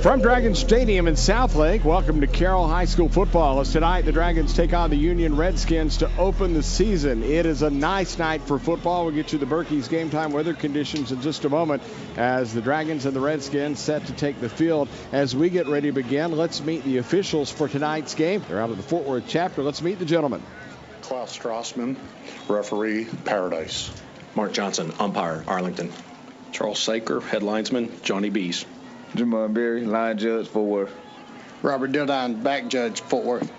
From Dragon Stadium in Southlake, welcome to Carroll High School football. As tonight, the Dragons take on the Union Redskins to open the season. It is a nice night for football. We'll get you the Berkey's game time weather conditions in just a moment as the Dragons and the Redskins set to take the field. As we get ready to begin, let's meet the officials for tonight's game. They're out of the Fort Worth chapter. Let's meet the gentlemen. Klaus Strassman, referee, Paradise. Mark Johnson, umpire, Arlington. Charles Saker, head linesman, Johnny Bees. Jamar Berry, line judge, Fort Worth. Robert Dildine, back judge, Fort Worth.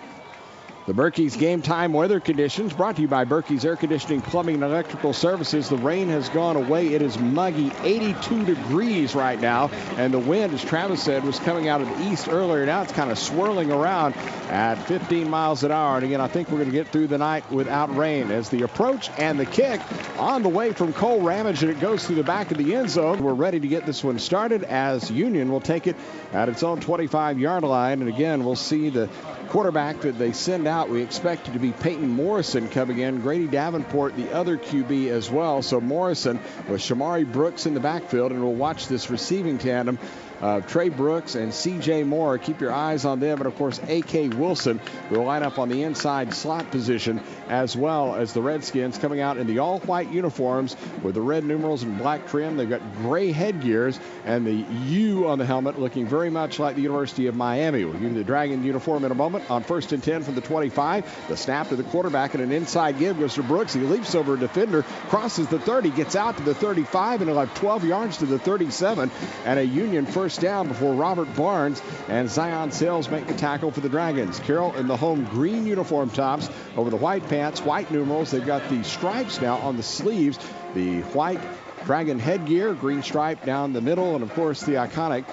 The Berkey's game time weather conditions brought to you by Berkey's Air Conditioning, Plumbing, and Electrical Services. The rain has gone away. It is muggy, 82 degrees right now. And the wind, as Travis said, was coming out of the east earlier. Now it's kind of swirling around at 15 miles an hour. And again, I think we're going to get through the night without rain. As the approach and the kick on the way from Cole Ramage, and it goes through the back of the end zone. We're ready to get this one started as Union will take it at its own 25-yard line. And again, we'll see the quarterback that they send out. We expect it to be Peyton Morrison coming in. Grady Davenport, the other QB as well. So Morrison with Shamari Brooks in the backfield, and we'll watch this receiving tandem of Trey Brooks and C.J. Moore. Keep your eyes on them. And, of course, A.K. Wilson will line up on the inside slot position, as well as the Redskins coming out in the all-white uniforms with the red numerals and black trim. They've got gray headgears and the U on the helmet looking very much like the University of Miami. We'll give you the Dragon uniform in a moment. On 1st and 10 from the 25, the snap to the quarterback and an inside give goes to Brooks. He leaps over a defender, crosses the 30, gets out to the 35, and he'll have 12 yards to the 37, and a Union first down before Robert Barnes and Zion Sales make the tackle for the Dragons. Carroll in the home green uniform tops over the white pants, white numerals. They've got the stripes now on the sleeves, the white Dragon headgear, green stripe down the middle, and of course the iconic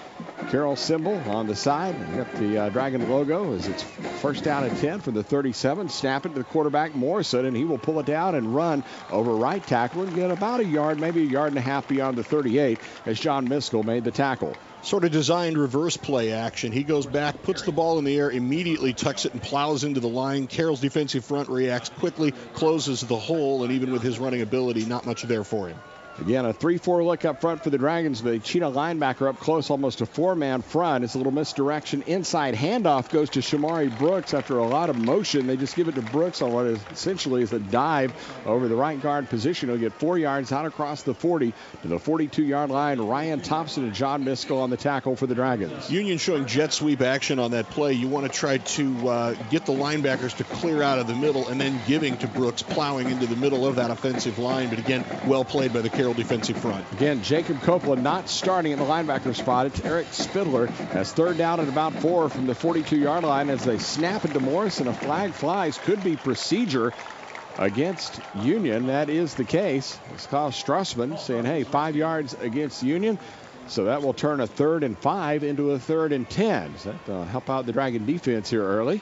Carroll symbol on the side. We've got the Dragon logo as it's first down and 10 from the 37. Snap it to the quarterback, Morrison, and he will pull it down and run over right tackle and get about a yard, maybe a yard and a half beyond the 38 as John Miskell made the tackle. Sort of designed reverse play action. He goes back, puts the ball in the air, immediately tucks it and plows into the line. Carroll's defensive front reacts quickly, closes the hole, and even with his running ability, not much there for him. Again, a 3-4 look up front for the Dragons. The Cheetah linebacker up close, almost a four-man front. It's a little misdirection. Inside handoff goes to Shamari Brooks after a lot of motion. They just give it to Brooks on what is essentially is a dive over the right guard position. He'll get 4 yards out across the 40 to the 42-yard line. Ryan Thompson and John Miskell on the tackle for the Dragons. Union showing jet sweep action on that play. You want to try to get the linebackers to clear out of the middle and then giving to Brooks, plowing into the middle of that offensive line. But again, well played by the Carroll defensive front. Again, Jacob Copeland not starting at the linebacker spot. It's Eric Spidler as third down at about 4 from the 42-yard line as they snap it to Morrison. A flag flies. Could be procedure against Union. That is the case. It's Klaus Strassman saying, hey, 5 yards against Union. So that will turn a 3rd and 5 into a 3rd and 10. Does that help out the Dragon defense here early?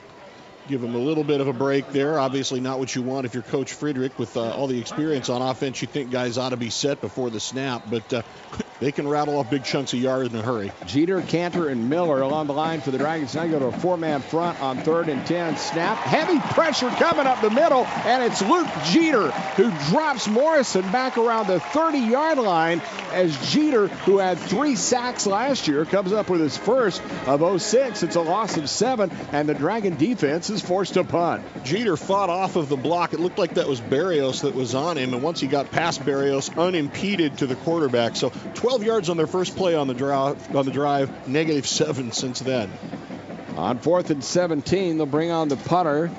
Give them a little bit of a break there. Obviously not what you want if you're Coach Friedrich with all the experience on offense. You think guys ought to be set before the snap, but they can rattle off big chunks of yards in a hurry. Jeter, Cantor, and Miller along the line for the Dragons. Now go to a 4-man front on 3rd and 10. Snap. Heavy pressure coming up the middle, and it's Luke Jeter who drops Morrison back around the 30-yard line as Jeter, who had 3 sacks last year, comes up with his first of 06. It's a loss of 7, and the Dragon defense is forced to punt. Jeter fought off of the block. It looked like that was Barrios that was on him, and once he got past Barrios, unimpeded to the quarterback. So 12 yards on their first play on the drive, -7 since then. On 4th and 17, they'll bring on the punter,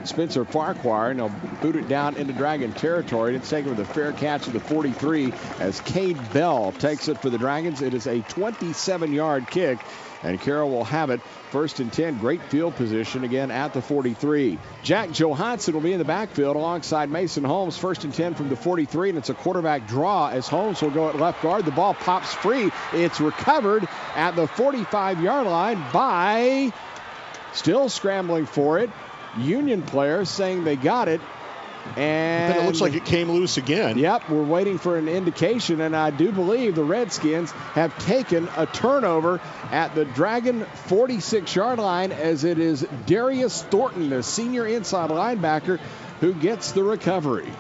Spencer Farquhar, and they'll boot it down into Dragon territory. It's taken with a fair catch at the 43 as Cade Bell takes it for the Dragons. It is a 27-yard kick, and Carroll will have it. 1st and 10, great field position again at the 43. Jack Johansson will be in the backfield alongside Mason Holmes. 1st and 10 from the 43, and it's a quarterback draw as Holmes will go at left guard. The ball pops free. It's recovered at the 45-yard line by, still scrambling for it, Union players saying they got it. And but it looks like it came loose again. Yep, we're waiting for an indication, and I do believe the Redskins have taken a turnover at the Dragon 46-yard line as it is Darius Thornton, the senior inside linebacker, who gets the recovery.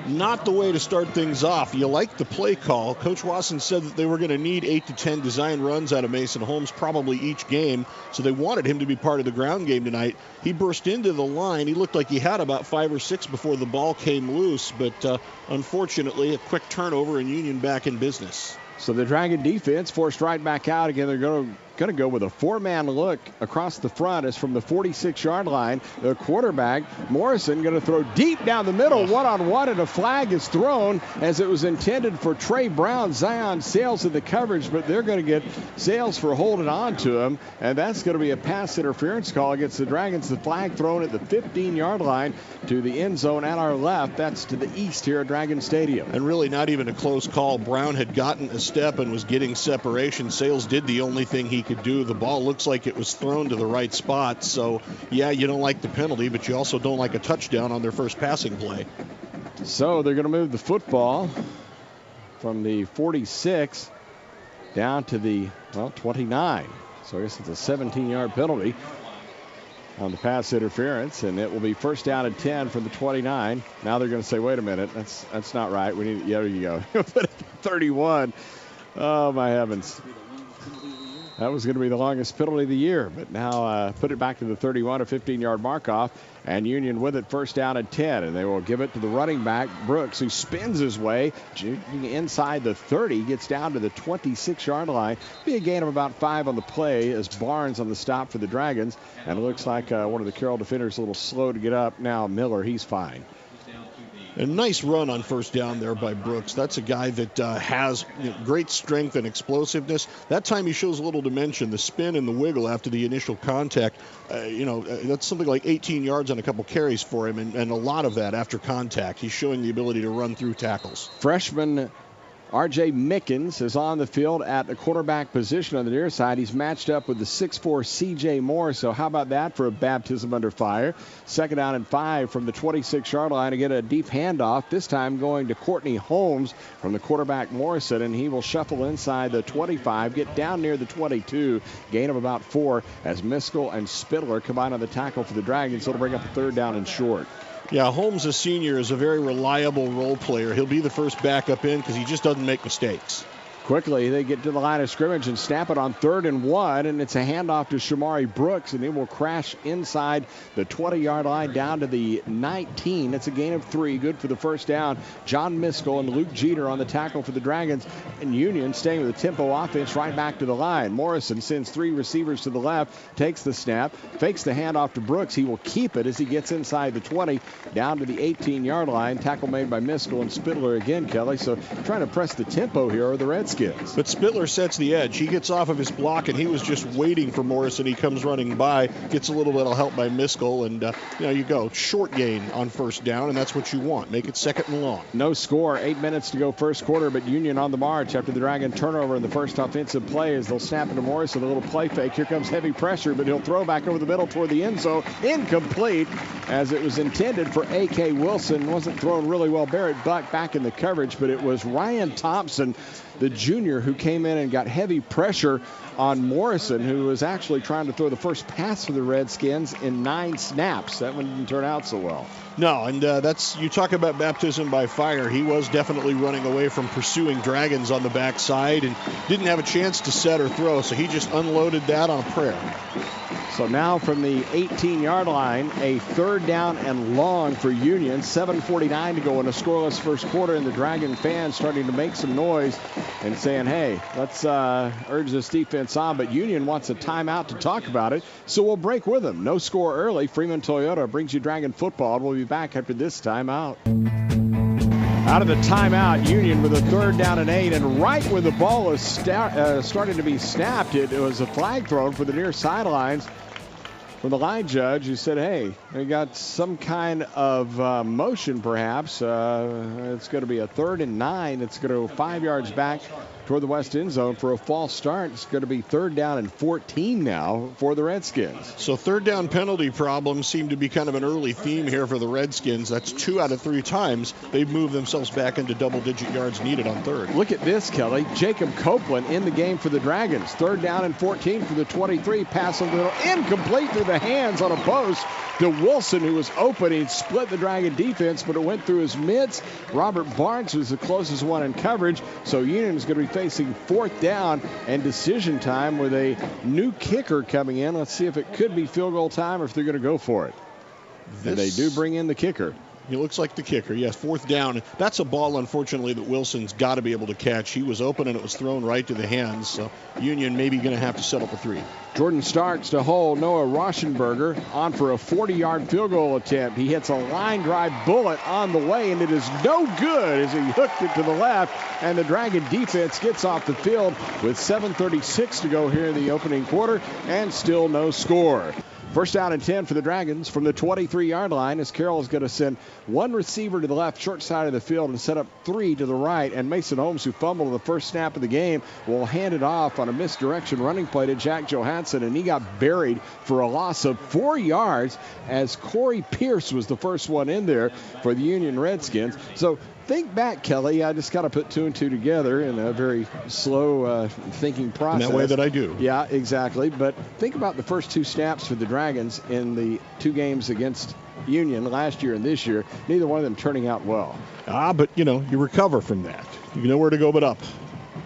not the way to start things off. You like the play call. Coach Wasson said that they were going to need 8 to 10 design runs out of Mason Holmes probably each game, so they wanted him to be part of the ground game tonight. He burst into the line. He looked like he had about 5 or 6 before the ball came loose, but unfortunately a quick turnover and Union back in business. So the Dragon defense forced right back out again. They're going to go with a 4-man look across the front as from the 46-yard line. The quarterback, Morrison, going to throw deep down the middle. One-on-one, and a flag is thrown as it was intended for Trey Brown. Zion Sales in the coverage, but they're going to get Sales for holding on to him, and that's going to be a pass interference call against the Dragons. The flag thrown at the 15-yard line to the end zone at our left. That's to the east here at Dragon Stadium. And really not even a close call. Brown had gotten a step and was getting separation. Sales did the only thing he could do. The ball looks like it was thrown to the right spot. So, yeah, you don't like the penalty, but you also don't like a touchdown on their first passing play. So they're going to move the football from the 46 down to the, 29. So I guess it's a 17-yard penalty on the pass interference, and it will be first down and 10 from the 29. Now they're going to say, wait a minute, that's not right. We need, there you go. 31. Oh, my heavens. That was going to be the longest penalty of the year, but now put it back to the 31, a 15-yard mark-off, and Union with it first down and 10, and they will give it to the running back, Brooks, who spins his way inside the 30, gets down to the 26-yard line. Be a gain of about 5 on the play as Barnes on the stop for the Dragons, and it looks like one of the Carroll defenders a little slow to get up. Now Miller, he's fine. A nice run on first down there by Brooks. That's a guy that has great strength and explosiveness. That time he shows a little dimension, the spin and the wiggle after the initial contact. That's something like 18 yards on a couple carries for him, and a lot of that after contact. He's showing the ability to run through tackles. Freshman R.J. Mickens is on the field at the quarterback position on the near side. He's matched up with the 6'4 C.J. Moore. So how about that for a baptism under fire? Second down and 5 from the 26-yard line to get a deep handoff, this time going to Courtney Holmes from the quarterback Morrison, and he will shuffle inside the 25, get down near the 22, gain of about 4 as Miskell and Spindler combine on the tackle for the Dragons. It'll bring up a third down and short. Yeah, Holmes, a senior, is a very reliable role player. He'll be the first backup in because he just doesn't make mistakes. Quickly, they get to the line of scrimmage and snap it on 3rd and 1, and it's a handoff to Shamari Brooks, and it will crash inside the 20-yard line down to the 19. It's a gain of 3, good for the first down. John Miskell and Luke Jeter on the tackle for the Dragons, and Union staying with the tempo offense right back to the line. Morrison sends 3 receivers to the left, takes the snap, fakes the handoff to Brooks. He will keep it as he gets inside the 20, down to the 18-yard line. Tackle made by Miskell and Spindler again, Kelly. So trying to press the tempo here are the Redskins. But Spindler sets the edge. He gets off of his block, and he was just waiting for Morrison. He comes running by, gets a little bit of help by Miskell, and you go. Short gain on first down, and that's what you want. Make it second and long. No score. 8 minutes to go first quarter, but Union on the march after the Dragon turnover in the first offensive play as they'll snap into Morrison. A little play fake. Here comes heavy pressure, but he'll throw back over the middle toward the end zone. Incomplete as it was intended for A.K. Wilson. Wasn't thrown really well. Barrett Buck back in the coverage, but it was Ryan Thompson, the junior, who came in and got heavy pressure on Morrison, who was actually trying to throw the first pass for the Redskins in 9 snaps. That one didn't turn out so well. No, and that's, you talk about baptism by fire. He was definitely running away from pursuing Dragons on the backside and didn't have a chance to set or throw, so he just unloaded that on a prayer. So now from the 18-yard line, a third down and long for Union. 7:49 to go in a scoreless first quarter, and the Dragon fans starting to make some noise and saying, hey, let's urge this defense on. But Union wants a timeout to talk about it, so we'll break with them. No score early. Freeman Toyota brings you Dragon football. We'll be back after this timeout. Out of the timeout, Union with a third down and 8, and right where the ball was starting to be snapped, it was a flag thrown for the near sidelines from the line judge, who said, hey, we got some kind of motion perhaps. It's going to be a 3rd and 9. It's going to go 5 yards back toward the west end zone for a false start. It's going to be 3rd down and 14 now for the Redskins. So 3rd down penalty problems seem to be kind of an early theme here for the Redskins. That's 2 out of 3 times they've moved themselves back into double-digit yards needed on 3rd. Look at this, Kelly. Jacob Copeland in the game for the Dragons. 3rd down and 14 for the 23. Pass a little incomplete through the hands on a post to Wilson, who was open. He split the Dragon defense, but it went through his mitts. Robert Barnes was the closest one in coverage. So Union is going to be facing 4th down and decision time with a new kicker coming in. Let's see if it could be field goal time or if they're going to go for it. And they do bring in the kicker. He looks like the kicker. Yes, 4th down. That's a ball, unfortunately, that Wilson's got to be able to catch. He was open, and it was thrown right to the hands. So Union maybe going to have to settle for 3. Jordan Starks to hold Noah Rauschenberger on for a 40-yard field goal attempt. He hits a line drive bullet on the way, and it is no good as he hooked it to the left. And the Dragon defense gets off the field with 7:36 to go here in the opening quarter, and still no score. 1st down and 10 for the Dragons from the 23-yard line, as Carroll is going to send 1 receiver to the left, short side of the field, and set up 3 to the right. And Mason Holmes, who fumbled the first snap of the game, will hand it off on a misdirection running play to Jack Johansson, and he got buried for a loss of 4 yards as Corey Pierce was the first one in there for the Union Redskins. So think back, Kelly. I just got to put 2 and 2 together in a very slow thinking process. In that way that I do. Yeah, exactly. But think about the first 2 snaps for the Dragons in the 2 games against Union last year and this year. Neither one of them turning out well. But, you recover from that. You know where to go but up.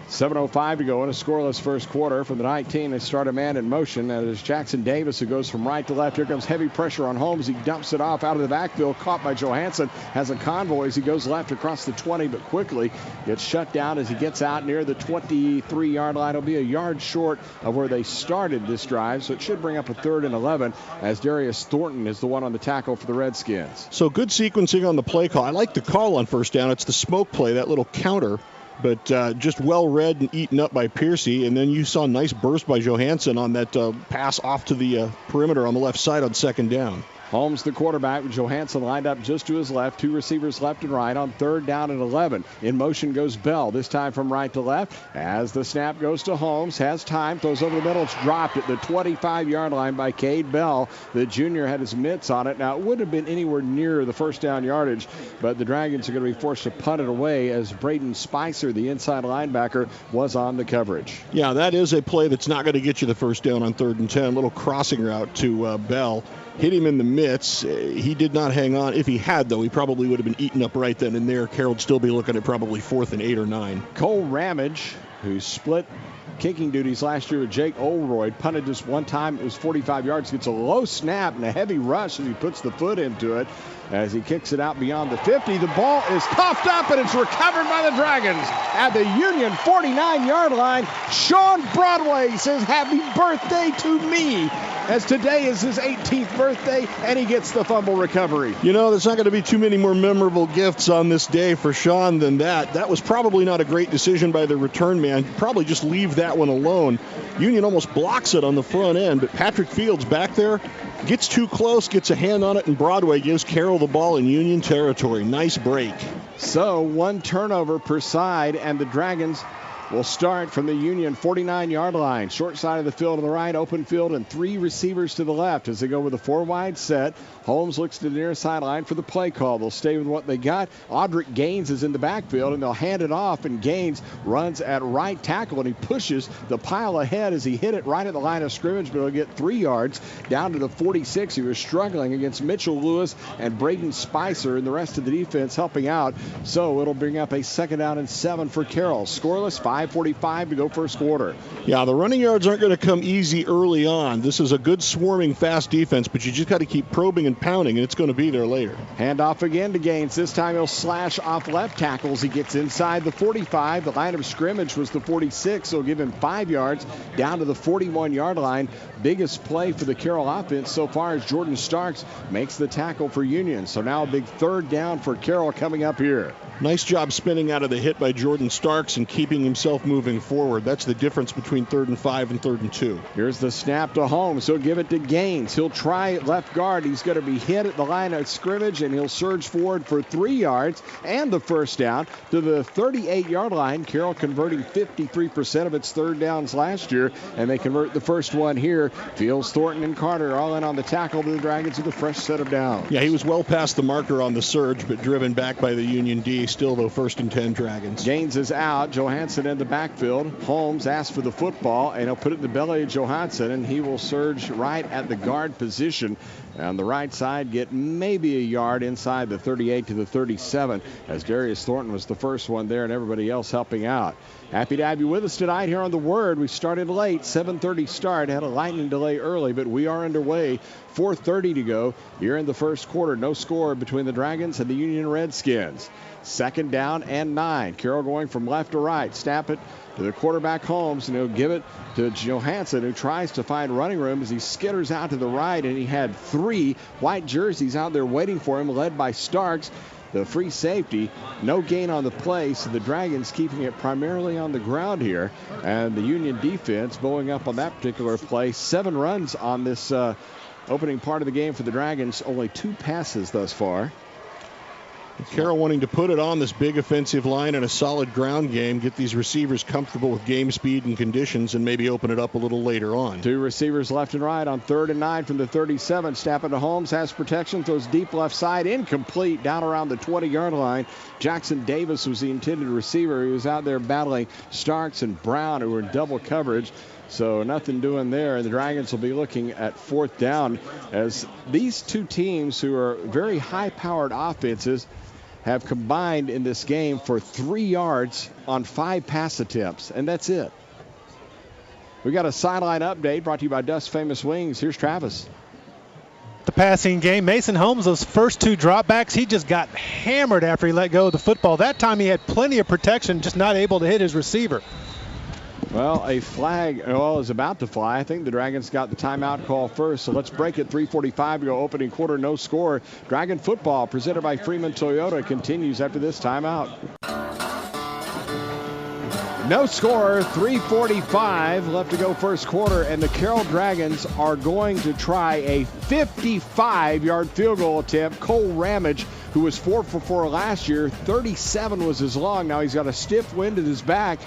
7:05 to go in a scoreless first quarter from the 19. They start a man in motion. That is Jackson Davis, who goes from right to left. Here comes heavy pressure on Holmes. He dumps it off out of the backfield, caught by Johansson. Has a convoy as he goes left across the 20, but quickly gets shut down as he gets out near the 23-yard line. It'll be a yard short of where they started this drive, so it should bring up a 3rd and 11 as Darius Thornton is the one on the tackle for the Redskins. So good sequencing on the play call. I like the call on 1st down. It's the smoke play, that little counter. But just well read and eaten up by Piercy. And then you saw a nice burst by Johansson on that pass off to the perimeter on the left side on 2nd down. Holmes, the quarterback, with Johansson lined up just to his left. 2 receivers left and right on 3rd down and 11. In motion goes Bell, this time from right to left. As the snap goes to Holmes, has time, throws over the middle. It's dropped at the 25-yard line by Cade Bell. The junior had his mitts on it. Now, it wouldn't have been anywhere near the 1st down yardage, but the Dragons are going to be forced to punt it away as Braden Spicer, the inside linebacker, was on the coverage. Yeah, that is a play that's not going to get you the 1st down on 3rd and 10. Little crossing route to Bell. Hit him in the mitts. He did not hang on. If he had, though, he probably would have been eaten up right then and there. Carroll would still be looking at probably 4th and 8 or 9. Cole Ramage, who split kicking duties last year with Jake Oldroyd, punted just one time. It was 45 yards. Gets a low snap and a heavy rush as he puts the foot into it. As he kicks it out beyond the 50, the ball is coughed up and it's recovered by the Dragons at the Union 49-yard line. Sean Broadway says happy birthday to me, as today is his 18th birthday, and he gets the fumble recovery. There's not going to be too many more memorable gifts on this day for Sean than that. That was probably not a great decision by the return man. Probably just leave that one alone. Union almost blocks it on the front end, but Patrick Fields back there gets too close, gets a hand on it, and Broadway gives Carroll the ball in Union territory. Nice break. So 1 turnover per side, and the Dragons will start from the Union 49-yard line. Short side of the field to the right, open field, and 3 receivers to the left as they go with a 4-wide set. Holmes looks to the near sideline for the play call. They'll stay with what they got. Audric Gaines is in the backfield, and they'll hand it off, and Gaines runs at right tackle, and he pushes the pile ahead as he hit it right at the line of scrimmage, but he'll get 3 yards down to the 46. He was struggling against Mitchell Lewis and Braden Spicer and the rest of the defense helping out. So it'll bring up a 2nd down and 7 for Carroll. Scoreless, 5:45 to go first quarter. Yeah, the running yards aren't going to come easy early on. This is a good swarming, fast defense, but you just got to keep probing and pounding, and it's going to be there later. Handoff again to Gaines. This time he'll slash off left tackles. He gets inside the 45. The line of scrimmage was the 46, so he'll give him 5 yards down to the 41-yard line. Biggest play for the Carroll offense so far as Jordan Starks makes the tackle for Union. So now a big 3rd down for Carroll coming up here. Nice job spinning out of the hit by Jordan Starks and keeping himself himself moving forward. That's the difference between 3rd and 5 and 3rd and 2. Here's the snap to Holmes. He'll give it to Gaines. He'll try left guard. He's going to be hit at the line of scrimmage, and he'll surge forward for 3 yards and the first down to the 38-yard line. Carroll converting 53% of its third downs last year, and they convert the first one here. Fields, Thornton, and Carter all in on the tackle to the Dragons with a fresh set of downs. Yeah, he was well past the marker on the surge, but driven back by the Union D. Still, though, 1st and 10 Dragons. Gaines is out. Johansson in the backfield. Holmes asks for the football, and he'll put it in the belly of Johansson, and he will surge right at the guard position. On the right side, get maybe a yard inside the 38 to the 37, as Darius Thornton was the first one there and everybody else helping out. Happy to have you with us tonight here on The Word. We started late, 7:30 start, had a lightning delay early, but we are underway. 4:30 to go here in the first quarter. No score between the Dragons and the Union Redskins. 2nd down and 9. Carroll going from left to right. Snap it to the quarterback Holmes, and he'll give it to Johansson, who tries to find running room as he skitters out to the right, and he had 3 white jerseys out there waiting for him, led by Starks, the free safety. No gain on the play, so the Dragons keeping it primarily on the ground here, and the Union defense bowing up on that particular play. 7 runs on this opening part of the game for the Dragons, only 2 passes thus far. Carroll wanting to put it on this big offensive line in a solid ground game, get these receivers comfortable with game speed and conditions, and maybe open it up a little later on. 2 receivers left and right on 3rd and 9 from the 37. Snap it to Holmes, has protection, throws deep left side, incomplete, down around the 20-yard line. Jackson Davis was the intended receiver. He was out there battling Starks and Brown, who were in double coverage. So nothing doing there. The Dragons will be looking at 4th down, as these 2 teams, who are very high-powered offenses, have combined in this game for 3 yards on 5 pass attempts, and that's it. We got a sideline update brought to you by Dust's Famous Wings. Here's Travis. The passing game, Mason Holmes, those first 2 dropbacks, he just got hammered after he let go of the football. That time he had plenty of protection, just not able to hit his receiver. Well, a flag is about to fly. I think the Dragons got the timeout call first, so let's break it. 3:45 to go, opening quarter, no score. Dragon football presented by Freeman Toyota continues after this timeout. No score, 3:45 left to go first quarter, and the Carroll Dragons are going to try a 55-yard field goal attempt. Cole Ramage, who was 4 for 4 last year, 37 was his long. Now he's got a stiff wind at his back,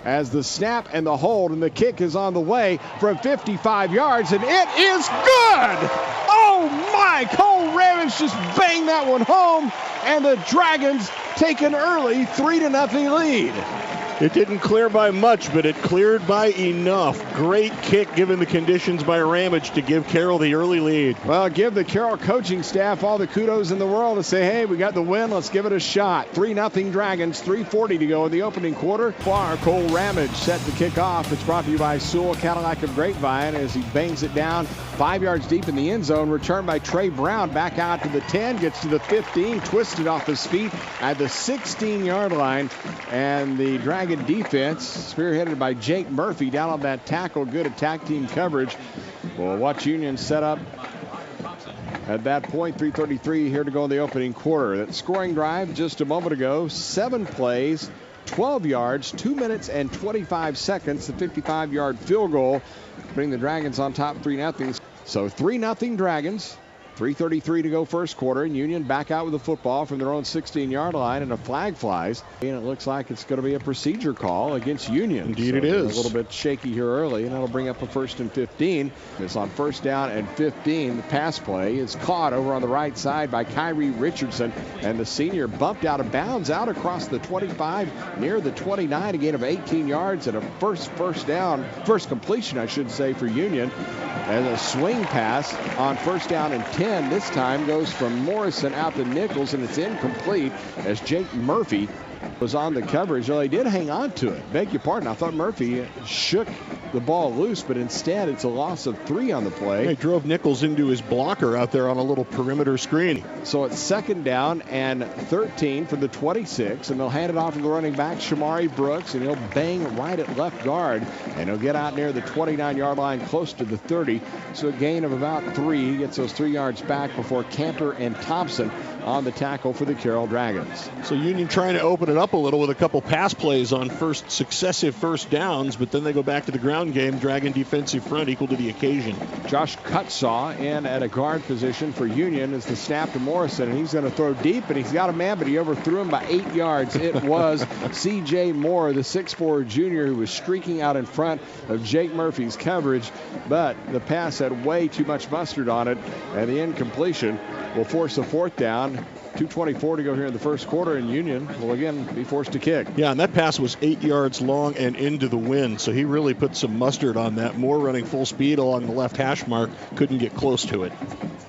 as the snap and the hold, and the kick is on the way from 55 yards, and it is good! Oh my! Cole Ramage just banged that one home, and the Dragons take an early 3-0 lead. It didn't clear by much, but it cleared by enough. Great kick given the conditions by Ramage to give Carroll the early lead. Well, give the Carroll coaching staff all the kudos in the world to say, hey, we got the win, let's give it a shot. 3-0 Dragons, 3:40 to go in the opening quarter. Cole Ramage set to kick off. It's brought to you by Sewell Cadillac of Grapevine, as he bangs it down 5 yards deep in the end zone. Returned by Trey Brown, back out to the 10, gets to the 15, twisted off his feet at the 16-yard line, and the Dragons defense, spearheaded by Jake Murphy, down on that tackle. Good attack team coverage. We'll watch Union set up at that point. 3:33 here to go in the opening quarter. That scoring drive just a moment ago, 7 plays, 12 yards, 2 minutes and 25 seconds. The 55-yard field goal, putting the Dragons on top 3-0. So 3-0 Dragons. 3:33 to go first quarter, and Union back out with the football from their own 16-yard line, and a flag flies. And it looks like it's going to be a procedure call against Union. Indeed, so it is. A little bit shaky here early, and that'll bring up a 1st and 15. It's on 1st down and 15. The pass play is caught over on the right side by Kyrie Richardson, and the senior bumped out of bounds out across the 25 near the 29, a gain of 18 yards, and a first completion, I should say, for Union. And a swing pass on 1st down and 10. This time goes from Morrison out to Nichols, and it's incomplete as Jake Murphy was on the coverage. Well, he did hang on to it. Beg your pardon. I thought Murphy shook the ball loose, but instead it's a loss of 3 on the play. He drove Nichols into his blocker out there on a little perimeter screen. So it's 2nd down and 13 from the 26, and they'll hand it off to the running back, Shamari Brooks, and he'll bang right at left guard, and he'll get out near the 29-yard line, close to the 30. So a gain of about 3. He gets those 3 yards back before Cantor and Thompson on the tackle for the Carroll Dragons. So Union trying to open it up a little with a couple pass plays on successive first downs, but then they go back to the ground game. Dragon defensive front equal to the occasion. Josh Cutsaw in at a guard position for Union is the snap to Morrison, and he's going to throw deep, and he's got a man, but he overthrew him by 8 yards. It was C.J. Moore, the 6'4 junior, who was streaking out in front of Jake Murphy's coverage, but the pass had way too much mustard on it, and the incompletion will force a fourth down. 2:24 to go here in the first quarter, and Union will again be forced to kick. Yeah, and that pass was 8 yards long and into the wind, so he really put some mustard on that. Moore running full speed along the left hash mark, couldn't get close to it.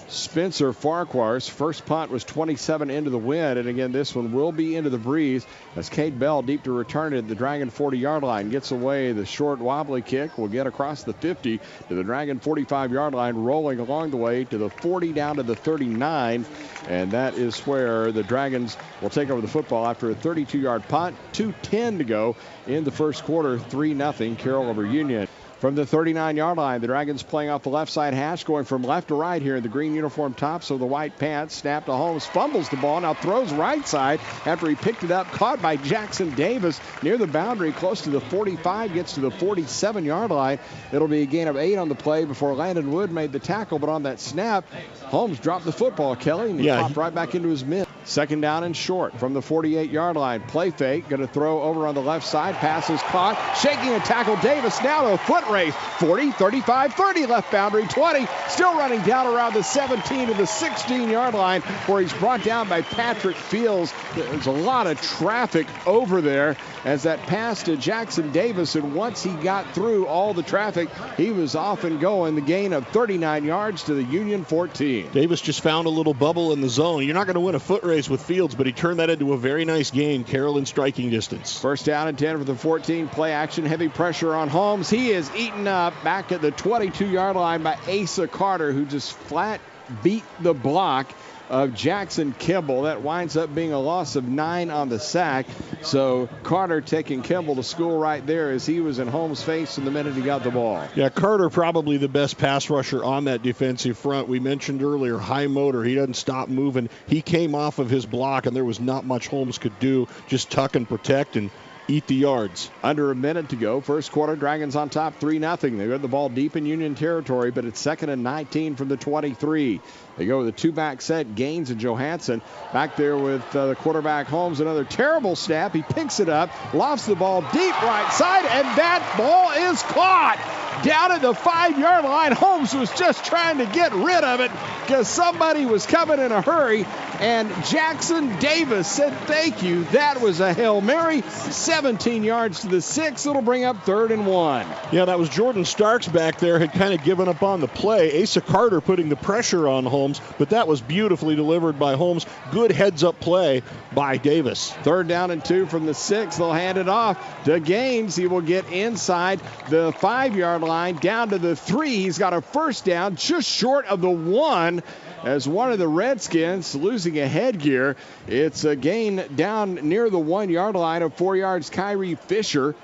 Spencer Farquhar's first punt was 27 into the wind, and again this one will be into the breeze as Cade Bell, deep to return it at the Dragon 40-yard line, gets away. The short wobbly kick will get across the 50 to the Dragon 45-yard line, rolling along the way to the 40 down to the 39, and that is where the Dragons will take over the football after a 32-yard punt. 2:10 to go in the first quarter. 3-0 Carroll over Union. From the 39-yard line, the Dragons playing off the left side hash, going from left to right here in the green uniform tops of the white pants. Snap to Holmes, fumbles the ball, now throws right side after he picked it up, caught by Jackson Davis near the boundary, close to the 45, gets to the 47-yard line. It'll be a gain of 8 on the play before Landon Wood made the tackle, but on that snap, Holmes dropped the football, Kelly, and he popped right back into his mid. Second down and short from the 48-yard line. Play fake, going to throw over on the left side. Pass is caught, shaking a tackle. Davis now to a foot race. 40, 35, 30, left boundary, 20. Still running down around the 17 to the 16-yard line where he's brought down by Patrick Fields. There's a lot of traffic over there as that pass to Jackson Davis, and once he got through all the traffic, he was off and going. The gain of 39 yards to the Union 14. Davis just found a little bubble in the zone. You're not going to win a foot race with Fields, but he turned that into a very nice gain. Carroll in striking distance. First down and 10 for the 14. Play action, heavy pressure on Holmes. He is eaten up back at the 22-yard line by Asa Carter, who just flat beat the block of Jackson Kimball. That winds up being a loss of 9 on the sack. So Carter taking Kimball to school right there as he was in Holmes' face in the minute he got the ball. Yeah, Carter probably the best pass rusher on that defensive front. We mentioned earlier, high motor. He doesn't stop moving. He came off of his block, and there was not much Holmes could do. Just tuck and protect and eat the yards. Under a minute to go. First quarter, Dragons on top 3-0. They got the ball deep in Union territory, but it's 2nd and 19 from the 23. They go with a two-back set. Gaines and Johansson back there with the quarterback Holmes. Another terrible snap. He picks it up, lofts the ball deep right side, and that ball is caught down at the 5-yard line. Holmes was just trying to get rid of it because somebody was coming in a hurry, and Jackson Davis said thank you. That was a Hail Mary. 17 yards to the 6. It'll bring up 3rd and 1. Yeah, that was Jordan Starks back there, had kind of given up on the play. Asa Carter putting the pressure on Holmes, but that was beautifully delivered by Holmes. Good heads-up play by Davis. 3rd down and 2 from the 6. They'll hand it off to Gaines. He will get inside the 5-yard line down to the 3. He's got a first down just short of the 1 as one of the Redskins losing a headgear. It's a gain down near the 1-yard line of 4 yards. Kyrie Fisher,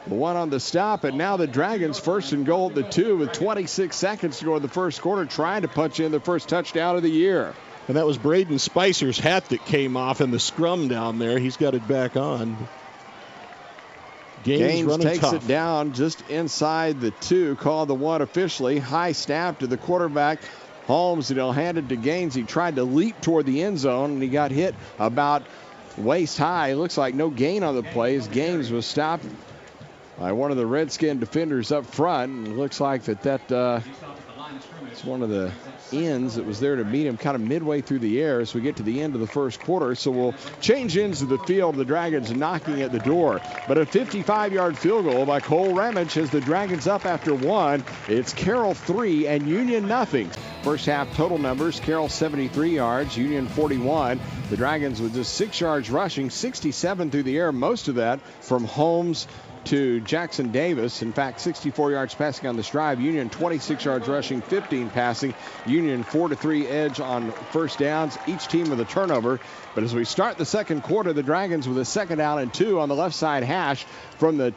the one on the stop, and now the Dragons 1st and goal at the 2 with 26 seconds to go in the first quarter, trying to punch in the first touchdown of the year. And that was Braden Spicer's hat that came off in the scrum down there. He's got it back on. Gaines takes tough. it down just inside the 2, called the 1 officially. High snap to the quarterback, Holmes, and he'll hand it to Gaines. He tried to leap toward the end zone, and he got hit about waist high. Looks like no gain on the play as Gaines was stopped by one of the Redskin defenders up front. And it looks like that it's one of the ends that was there to meet him kind of midway through the air as we get to the end of the first quarter. So we'll change ends of the field. The Dragons knocking at the door. But a 55-yard field goal by Cole Ramage has the Dragons up after 1. It's Carroll 3 and Union nothing. First half total numbers, Carroll 73 yards, Union 41. The Dragons with just 6 yards rushing, 67 through the air, most of that from Holmes to Jackson Davis. In fact, 64 yards passing on this drive. Union 26 yards rushing, 15 passing. Union 4-3 edge on first downs, each team with a turnover. But as we start the second quarter, the Dragons with a 2nd down and 2 on the left side hash from the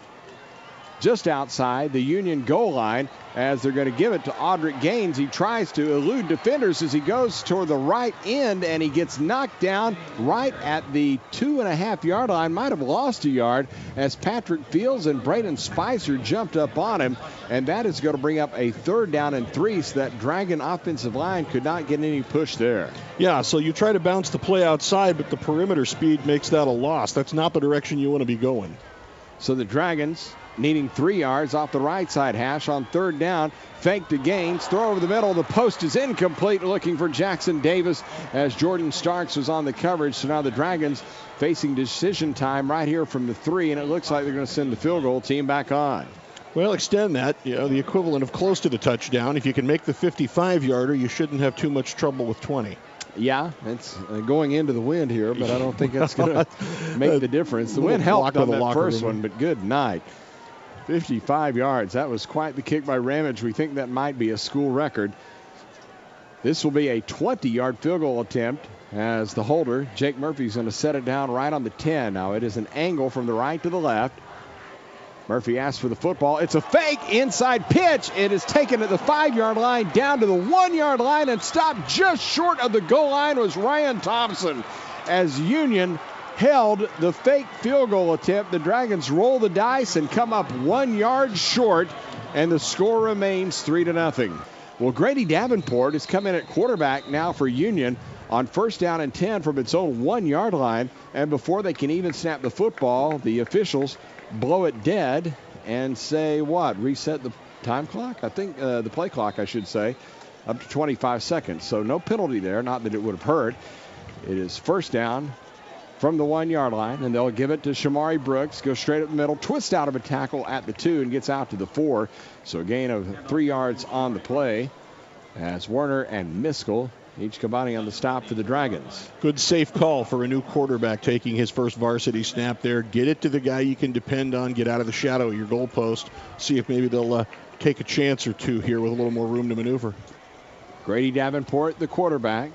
just outside the Union goal line as they're going to give it to Audric Gaines. He tries to elude defenders as he goes toward the right end, and he gets knocked down right at the 2.5-yard line. Might have lost a yard as Patrick Fields and Braden Spicer jumped up on him, and that is going to bring up a 3rd down and 3, so that Dragon offensive line could not get any push there. Yeah, so you try to bounce the play outside, but the perimeter speed makes that a loss. That's not the direction you want to be going. So the Dragons needing 3 yards off the right side hash on 3rd down. Fake to Gaines. Throw over the middle. The post is incomplete. Looking for Jackson Davis as Jordan Starks was on the coverage. So now the Dragons facing decision time right here from the 3, and it looks like they're going to send the field goal team back on. Well, extend that, the equivalent of close to the touchdown. If you can make the 55-yarder, you shouldn't have too much trouble with 20. Yeah, it's going into the wind here, but I don't think that's going to make the difference. The wind helped on that first one, but good night. 55 yards. That was quite the kick by Ramage. We think that might be a school record. This will be a 20-yard field goal attempt as the holder, Jake Murphy's going to set it down right on the 10. Now it is an angle from the right to the left. Murphy asks for the football. It's a fake inside pitch. It is taken at the 5-yard line down to the 1-yard line and stopped just short of the goal line was Ryan Thompson as Union held the fake field goal attempt. The Dragons roll the dice and come up 1 yard short, and the score remains 3-0. Well, Grady Davenport has come in at quarterback now for Union on 1st down and 10 from its own 1-yard line, and before they can even snap the football, the officials blow it dead and say what? Reset the time clock? I think the play clock, I should say, up to 25 seconds. So no penalty there, not that it would have hurt. It is 1st down from the 1-yard line, and they'll give it to Shamari Brooks. Goes straight up the middle, twists out of a tackle at the 2 and gets out to the 4. So a gain of 3 yards on the play as Werner and Miskell each combining on the stop for the Dragons. Good safe call for a new quarterback taking his first varsity snap there. Get it to the guy you can depend on. Get out of the shadow of your goalpost. See if maybe they'll take a chance or two here with a little more room to maneuver. Grady Davenport, the quarterback.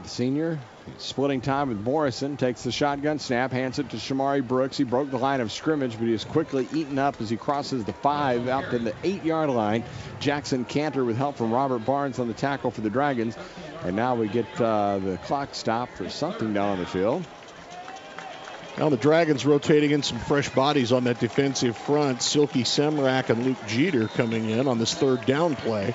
The senior splitting time with Morrison, takes the shotgun snap, hands it to Shamari Brooks. He broke the line of scrimmage, but he is quickly eaten up as he crosses the 5 out to the 8-yard line. Jackson Cantor with help from Robert Barnes on the tackle for the Dragons. And now we get the clock stopped for something down on the field. Now the Dragons rotating in some fresh bodies on that defensive front. Silky Semrak and Luke Jeter coming in on this 3rd down play.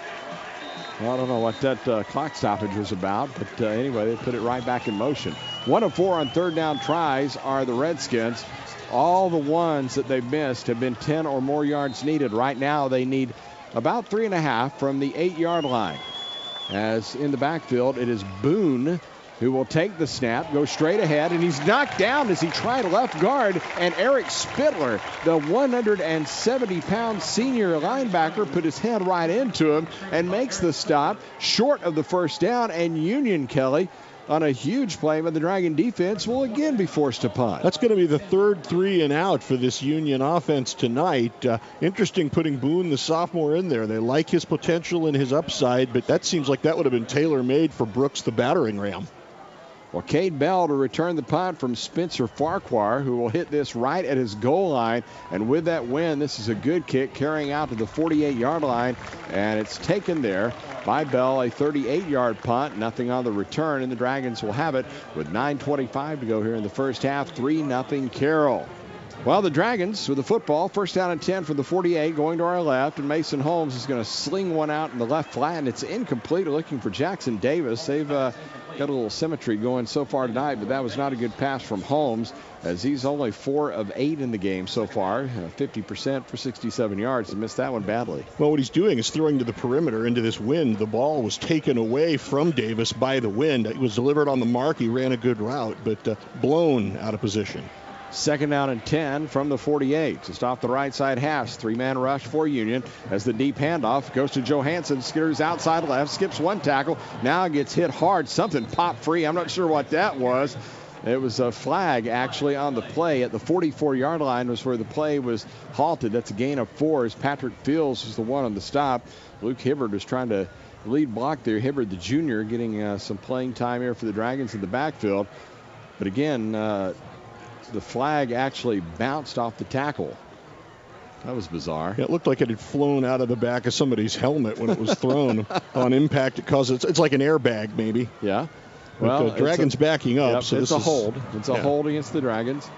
Well, I don't know what that clock stoppage was about, but anyway, they put it right back in motion. 1 of 4 on 3rd down tries are the Redskins. All the ones that they've missed have been 10 or more yards needed. Right now, they need about 3.5 from the 8-yard line. As in the backfield, it is Boone who will take the snap, go straight ahead, and he's knocked down as he tried left guard, and Eric Spittler, the 170-pound senior linebacker, put his head right into him and makes the stop short of the 1st down, and Union, Kelly, on a huge play by the Dragon defense, will again be forced to punt. That's going to be the 3rd 3 and out for this Union offense tonight. Interesting putting Boone, the sophomore, in there. They like his potential and his upside, but that seems like that would have been tailor-made for Brooks, the battering ram. Well, Cade Bell to return the punt from Spencer Farquhar, who will hit this right at his goal line. And with that win, this is a good kick carrying out to the 48-yard line. And it's taken there by Bell, a 38-yard punt. Nothing on the return, and the Dragons will have it with 9:25 to go here in the first half. 3-0 Carroll. Well, the Dragons with the football, 1st down and 10 from the 48, going to our left, and Mason Holmes is going to sling one out in the left flat, and it's incomplete. Looking for Jackson Davis. They've got a little symmetry going so far tonight, but that was not a good pass from Holmes, as he's only 4 of 8 in the game so far, 50% for 67 yards. He missed that one badly. Well, what he's doing is throwing to the perimeter into this wind. The ball was taken away from Davis by the wind. It was delivered on the mark. He ran a good route, but blown out of position. 2nd down and 10 from the 48. Just off the right side hash. 3-man rush for Union as the deep handoff goes to Johansson. Skitters outside left. Skips 1 tackle. Now gets hit hard. Something popped free. I'm not sure what that was. It was a flag actually on the play at the 44-yard line was where the play was halted. That's a gain of 4 as Patrick Fields was the one on the stop. Luke Hibbard was trying to lead block there. Hibbard, the junior, getting some playing time here for the Dragons in the backfield. But again, the flag actually bounced off the tackle. That was bizarre. Yeah, it looked like it had flown out of the back of somebody's helmet when it was thrown. On impact, it causes it's like an airbag, maybe. Yeah. Well, the Dragons backing up. Yep, so it's a hold. It's a hold against the Dragons.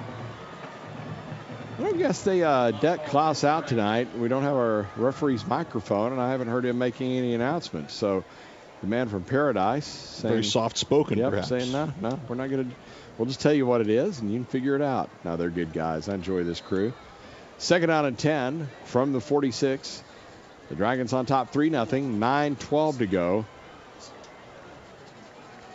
I guess they decked Klaus out tonight. We don't have our referee's microphone, and I haven't heard him making any announcements. So the man from Paradise saying, very soft-spoken, perhaps. Saying, no, we're not going to. We'll just tell you what it is, and you can figure it out. Now, they're good guys. I enjoy this crew. 2nd down and 10 from the 46. The Dragons on top 3-0. 9:12 to go.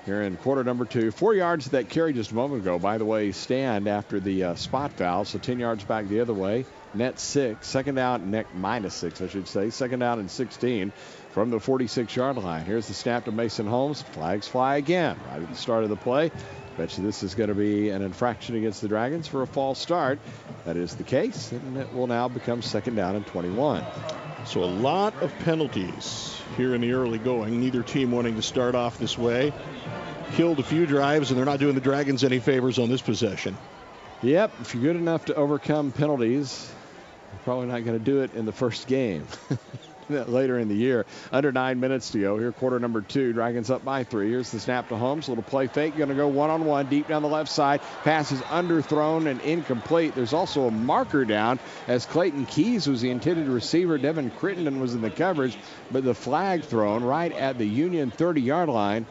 Here in quarter number 2. 4 yards that carry just a moment ago. By the way, stand after the spot foul, so 10 yards back the other way. Net 6. 2nd down, net -6, I should say. 2nd down and 16 from the 46-yard line. Here's the snap to Mason Holmes. Flags fly again right at the start of the play. Bet you this is going to be an infraction against the Dragons for a false start. That is the case, and it will now become 2nd down and 21. So a lot of penalties here in the early going. Neither team wanting to start off this way. Killed a few drives, and they're not doing the Dragons any favors on this possession. Yep, if you're good enough to overcome penalties, you're probably not going to do it in the first game. Later in the year. Under 9 minutes to go. Here, quarter number 2. Dragons up by 3. Here's the snap to Holmes. Little play fake. Going to go one-on-one deep down the left side. Pass is underthrown and incomplete. There's also a marker down as Clayton Keys was the intended receiver. Devin Crittenden was in the coverage, but the flag thrown right at the Union 30-yard line.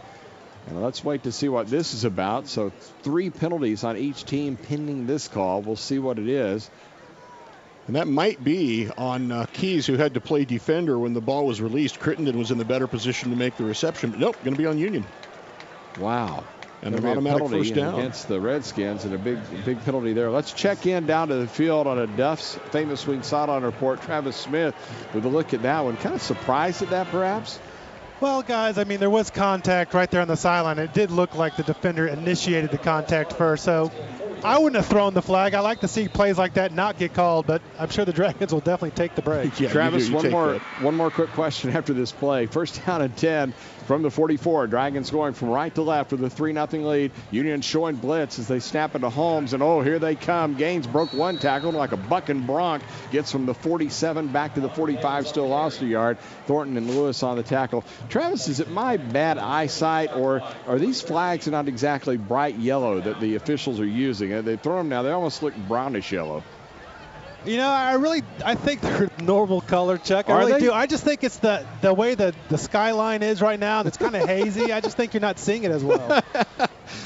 And let's wait to see what this is about. So 3 penalties on each team pending this call. We'll see what it is. And that might be on Keys, who had to play defender when the ball was released. Crittenden was in the better position to make the reception. But nope, going to be on Union. Wow. And an automatic first down against the Redskins, and a big penalty there. Let's check in down to the field on a Duff's Famous Swing Sideline Report. Travis Smith with a look at that one. Kind of surprised at that, perhaps? Well, guys, I mean, there was contact right there on the sideline. It did look like the defender initiated the contact first. So I wouldn't have thrown the flag. I like to see plays like that not get called, but I'm sure the Dragons will definitely take the break. Yeah, Travis, one more quick question after this play. 1st down and 10 from the 44. Dragons going from right to left with a 3-0 lead. Union showing blitz as they snap into Holmes, and here they come. Gaines broke one tackle like a bucking bronc. Gets from the 47 back to the 45, still lost a yard. Thornton and Lewis on the tackle. Travis, is it my bad eyesight, or are these flags not exactly bright yellow that the officials are using? They throw them now. They almost look brownish yellow. You know, I think they're normal color, Chuck. I really do. I just think it's the way that the skyline is right now. That's kind of hazy. I just think you're not seeing it as well.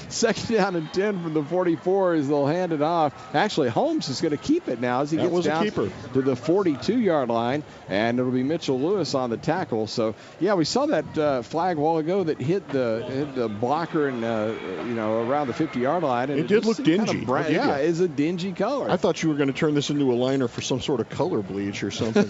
2nd down and 10 from the 44 as they'll hand it off. Actually, Holmes is going to keep it now as he gets down to the 42-yard line, and it'll be Mitchell Lewis on the tackle. So, yeah, we saw that flag a while ago that hit the blocker and around the 50-yard line. And it did look dingy. Yeah, it's a dingy color. I thought you were going to turn this into a liner for some sort of color bleach or something.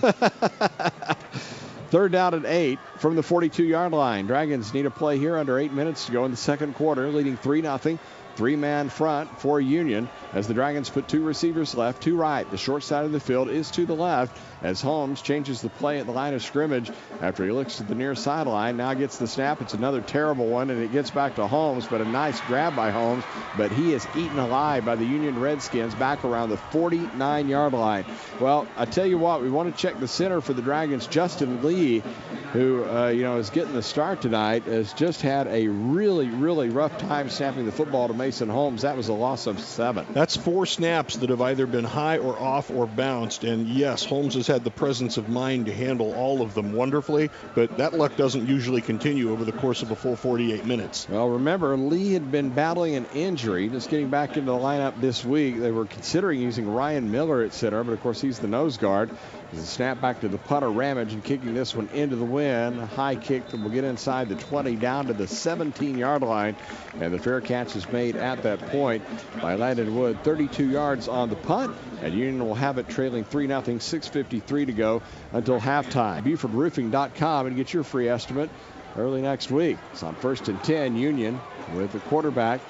3rd down and 8 from the 42-yard line. Dragons need a play here under 8 minutes to go in the second quarter, leading 3-0. 3-man front for Union as the Dragons put 2 receivers left, 2 right. The short side of the field is to the left as Holmes changes the play at the line of scrimmage after he looks to the near sideline. Now gets the snap. It's another terrible one, and it gets back to Holmes, but a nice grab by Holmes. But he is eaten alive by the Union Redskins back around the 49-yard line. Well, I tell you what, we want to check the center for the Dragons. Justin Lee, who is getting the start tonight, has just had a really, really rough time snapping the football to Mason Holmes. That was a loss of 7. That's 4 snaps that have either been high or off or bounced. And yes, Holmes has had the presence of mind to handle all of them wonderfully, but that luck doesn't usually continue over the course of a full 48 minutes. Well, remember, Lee had been battling an injury, just getting back into the lineup this week. They were considering using Ryan Miller at center, but of course he's the nose guard. There's a snap back to the punter, Ramage, and kicking this one into the wind. A high kick that will get inside the 20 down to the 17-yard line, and the fair catch is made at that point by Landon Wood. 32 yards on the punt, and Union will have it trailing 3-0, 6:53 to go until halftime. BufordRoofing.com and get your free estimate early next week. It's on 1st and 10, Union with the quarterback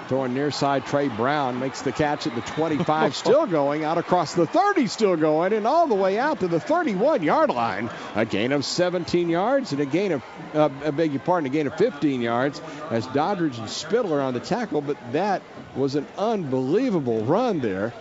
throwing near side. Trey Brown makes the catch at the 25, still going out across the 30, still going, and all the way out to the 31-yard line. A gain of 17 yards and a gain of, a gain of 15 yards as Doddridge and Spitler on the tackle, but that was an unbelievable run there.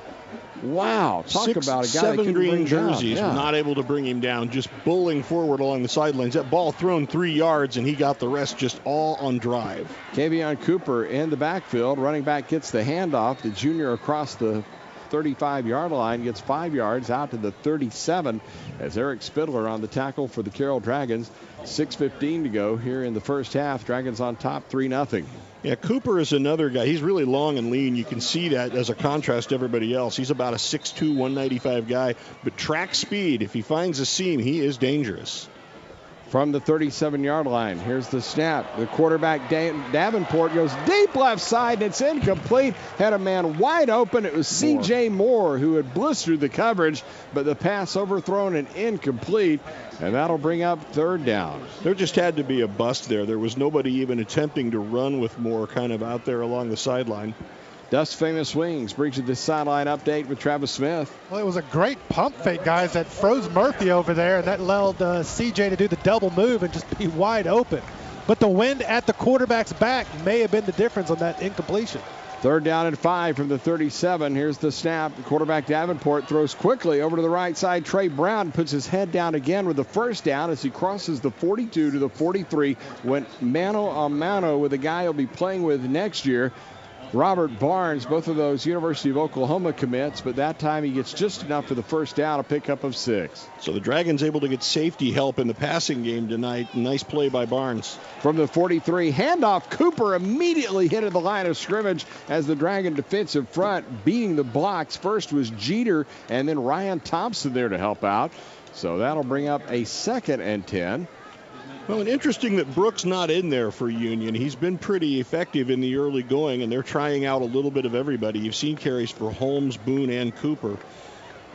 Wow. Talk about a guy that 7 green jerseys, yeah. not able to bring him down, just bowling forward along the sidelines. That ball thrown 3 yards, and he got the rest just all on drive. Kavion Cooper in the backfield. Running back gets the handoff. The junior across the 35-yard line gets 5 yards out to the 37 as Eric Spidler on the tackle for the Carroll Dragons. 6:15 to go here in the first half. Dragons on top 3-0. Yeah, Cooper is another guy. He's really long and lean. You can see that as a contrast to everybody else. He's about a 6'2", 195 guy. But track speed, if he finds a seam, he is dangerous. From the 37-yard line, here's the snap. The quarterback, Davenport, goes deep left side, and it's incomplete. Had a man wide open. It was C.J. Moore who had blistered the coverage, but the pass overthrown and incomplete, and that'll bring up 3rd down. There just had to be a bust there. There was nobody even attempting to run with Moore kind of out there along the sideline. Dust Famous Wings brings you this sideline update with Travis Smith. Well, it was a great pump fake, guys, that froze Murphy over there, and that allowed CJ to do the double move and just be wide open. But the wind at the quarterback's back may have been the difference on that incompletion. 3rd down and 5 from the 37. Here's the snap. The quarterback Davenport throws quickly over to the right side. Trey Brown puts his head down again with the 1st down as he crosses the 42 to the 43. Went mano a mano with the guy he'll be playing with next year, Robert Barnes. Both of those University of Oklahoma commits, but that time he gets just enough for the 1st down, a pickup of 6. So the Dragons able to get safety help in the passing game tonight. Nice play by Barnes. From the 43, handoff. Cooper immediately hit at the line of scrimmage as the Dragon defensive front beating the blocks. First was Jeter and then Ryan Thompson there to help out. So that'll bring up a 2nd and 10. Well, and interesting that Brooks not in there for Union. He's been pretty effective in the early going, and they're trying out a little bit of everybody. You've seen carries for Holmes, Boone, and Cooper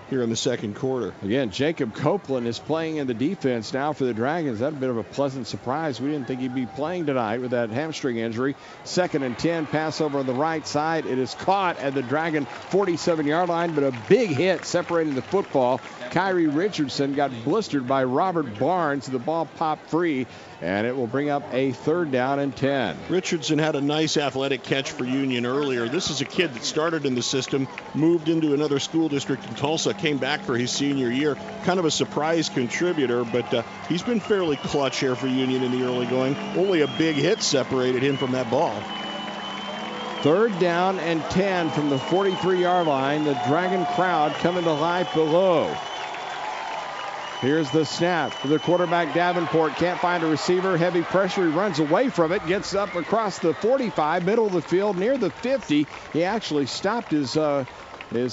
here in the 2nd quarter. Again, Jacob Copeland is playing in the defense now for the Dragons. That's a bit of a pleasant surprise. We didn't think he'd be playing tonight with that hamstring injury. 2nd and 10, pass over on the right side. It is caught at the Dragon 47-yard line, but a big hit separating the football. Kyrie Richardson got blistered by Robert Barnes. The ball popped free, and it will bring up a 3rd down and 10. Richardson had a nice athletic catch for Union earlier. This is a kid that started in the system, moved into another school district in Tulsa, came back for his senior year. Kind of a surprise contributor, but he's been fairly clutch here for Union in the early going. Only a big hit separated him from that ball. 3rd down and 10 from the 43-yard line. The Dragon crowd coming to life below. Here's the snap. The quarterback Davenport can't find a receiver. Heavy pressure. He runs away from it. Gets up across the 45, middle of the field, near the 50. He actually stopped his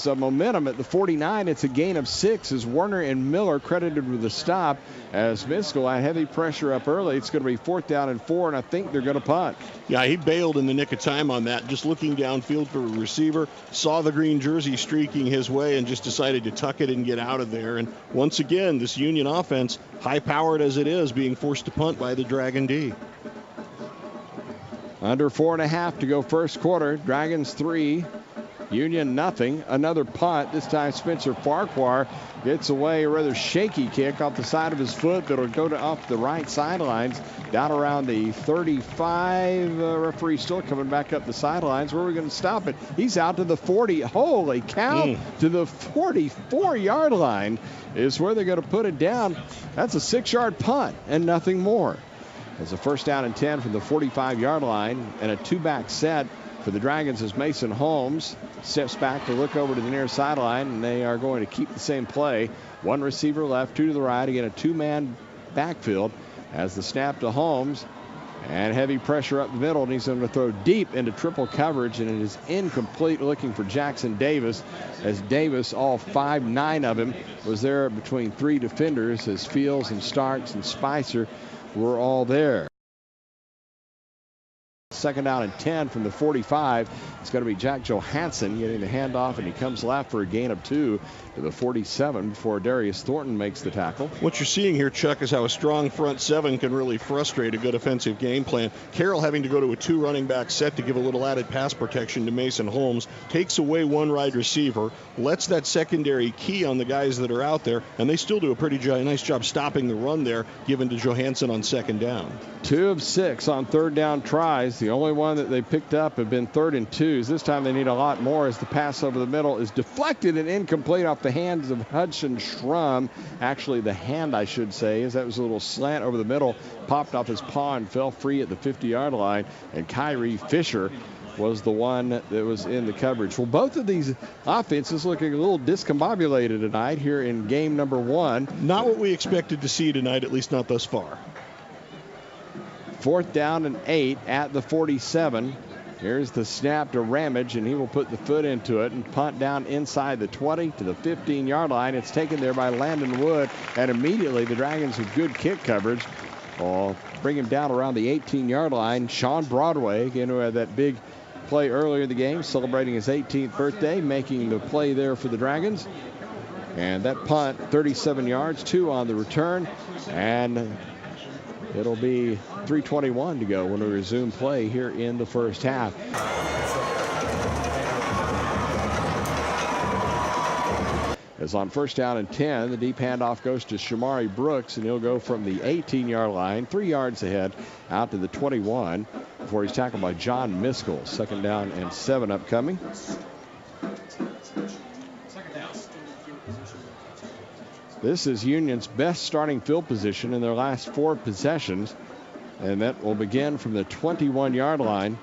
momentum at the 49. It's a gain of 6 as Warner and Miller credited with the stop. As Miskell had heavy pressure up early. It's going to be 4th down and 4, and I think they're going to punt. Yeah, he bailed in the nick of time on that. Just looking downfield for a receiver, saw the green jersey streaking his way and just decided to tuck it and get out of there. And once again, this Union offense, high-powered as it is, being forced to punt by the Dragon D. Under 4.5 to go first quarter. Dragons 3. Union nothing. Another punt. This time Spencer Farquhar gets away. A rather shaky kick off the side of his foot that'll go off the right sidelines. Down around the 35. Referee still coming back up the sidelines. Where are we going to stop it? He's out to the 40. Holy cow. To the 44-yard line is where they're going to put it down. That's a 6-yard punt and nothing more. It's a 1st down and 10 from the 45-yard line, and a 2-back set for the Dragons as Mason Holmes steps back to look over to the near sideline, and they are going to keep the same play. 1 receiver left, 2 to the right. Again, a 2-man backfield as the snap to Holmes, and heavy pressure up the middle, and he's going to throw deep into triple coverage, and it is incomplete. Looking for Jackson Davis, as Davis, all 5'9" of him, was there between 3 defenders as Fields and Starks and Spicer were all there. 2nd down and 10 from the 45. It's going to be Jack Johansson getting the handoff, and he comes left for a gain of 2 to the 47 before Darius Thornton makes the tackle. What you're seeing here, Chuck, is how a strong front 7 can really frustrate a good offensive game plan. Carroll having to go to a 2 running back set to give a little added pass protection to Mason Holmes, takes away 1 wide receiver, lets that secondary key on the guys that are out there, and they still do a pretty nice job stopping the run there, given to Johansson on 2nd down. 2 of 6 on 3rd down tries. The only one that they picked up have been 3rd and 2s. This time they need a lot more as the pass over the middle is deflected and incomplete off the hands of Hudson Schrum. Actually, the hand, I should say, as that was a little slant over the middle, popped off his paw and fell free at the 50-yard line. And Kyrie Fisher was the one that was in the coverage. Well, both of these offenses looking a little discombobulated tonight here in game number 1. Not what we expected to see tonight, at least not thus far. 4th down and 8 at the 47. Here's the snap to Ramage, and he will put the foot into it and punt down inside the 20 to the 15-yard line. It's taken there by Landon Wood, and immediately the Dragons with good kick coverage will bring him down around the 18-yard line. Sean Broadway, again, who had that big play earlier in the game, celebrating his 18th birthday, making the play there for the Dragons. And that punt, 37 yards, 2 on the return, and it'll be 3:21 to go when we resume play here in the first half. As on 1st down and 10, the deep handoff goes to Shamari Brooks, and he'll go from the 18-yard line, 3 yards ahead, out to the 21 before he's tackled by John Miskell. 2nd down and 7 upcoming. This is Union's best starting field position in their last 4 possessions, and that will begin from the 21-yard line.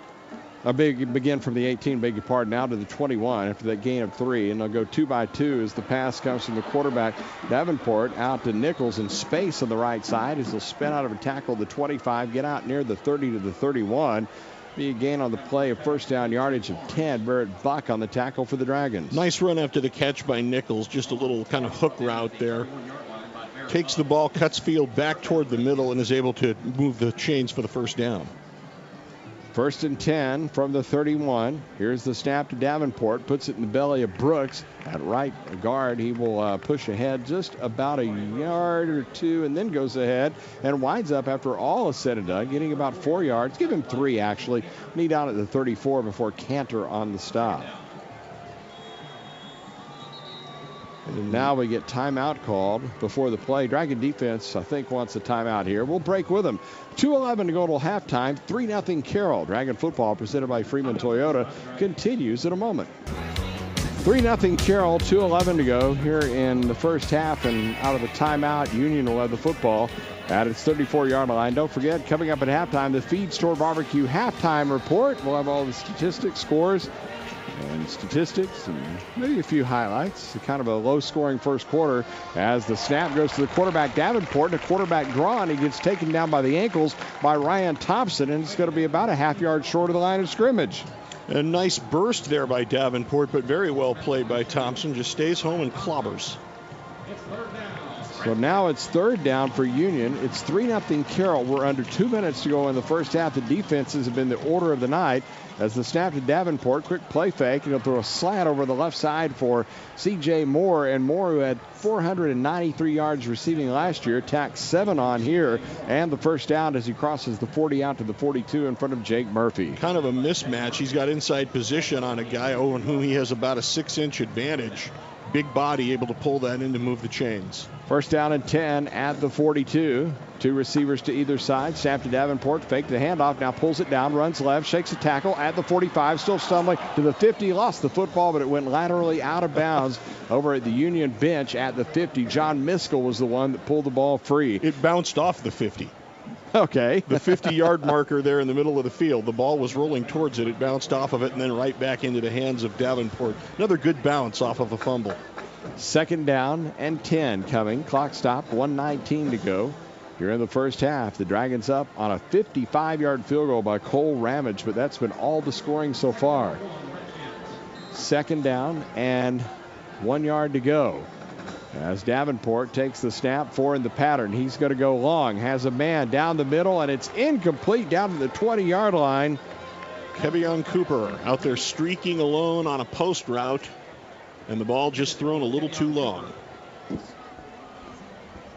Begin from the 18, beg your pardon, now to the 21 after that gain of 3. And they'll go 2 by 2 as the pass comes from the quarterback, Davenport, out to Nichols in space on the right side as they'll spin out of a tackle the 25, get out near the 30 to the 31. Be a gain on the play of 1st down yardage of 10. Barrett Buck on the tackle for the Dragons. Nice run after the catch by Nichols. Just a little kind of hook route there. Takes the ball, cuts field back toward the middle, and is able to move the chains for the 1st down. 1st and 10 from the 31. Here's the snap to Davenport. Puts it in the belly of Brooks. At right guard, he will push ahead just about a yard or 2 and then goes ahead and winds up after all is said and done, getting about 4 yards. Give him 3, actually. Knee down at the 34 before Cantor on the stop. And now we get timeout called before the play. Dragon defense, I think, wants a timeout here. We'll break with them. 2:11 to go till halftime. 3-0 Carroll. Dragon football presented by Freeman Toyota continues in a moment. 3-0 Carroll, 2:11 to go here in the first half. And out of the timeout, Union will have the football at its 34-yard line. Don't forget, coming up at halftime, the Feed Store Barbecue halftime report. We'll have all the statistics, scores, and statistics, and maybe a few highlights. Kind of a low-scoring first quarter as the snap goes to the quarterback, Davenport, and a quarterback draw, and he gets taken down by the ankles by Ryan Thompson, and it's going to be about a half yard short of the line of scrimmage. A nice burst there by Davenport, but very well played by Thompson. Just stays home and clobbers. So now it's 3rd down for Union. It's 3-0 Carroll. We're under 2 minutes to go in the first half. The defenses have been the order of the night. As the snap to Davenport, quick play fake, and he'll throw a slant over the left side for C.J. Moore. And Moore, who had 493 yards receiving last year, tacks 7 on here. And the 1st down as he crosses the 40 out to the 42 in front of Jake Murphy. Kind of a mismatch. He's got inside position on a guy on whom he has about a 6-inch advantage. Big body, able to pull that in to move the chains. 1st down and 10 at the 42. 2 receivers to either side. Snap to Davenport. Fake the handoff. Now pulls it down. Runs left. Shakes a tackle at the 45. Still stumbling to the 50. Lost the football, but it went laterally out of bounds over at the Union bench at the 50. John Miskell was the one that pulled the ball free. It bounced off the 50. Okay. The 50-yard marker there in the middle of the field. The ball was rolling towards it. It bounced off of it and then right back into the hands of Davenport. Another good bounce off of a fumble. 2nd down and 10 coming. Clock stop. 1:19 to go. Here in the first half, the Dragons up on a 55-yard field goal by Cole Ramage, but that's been all the scoring so far. 2nd down and 1 yard to go. As Davenport takes the snap, 4 in the pattern. He's going to go long. Has a man down the middle, and it's incomplete down to the 20-yard line. Kevion Cooper out there streaking alone on a post route, and the ball just thrown a little too long.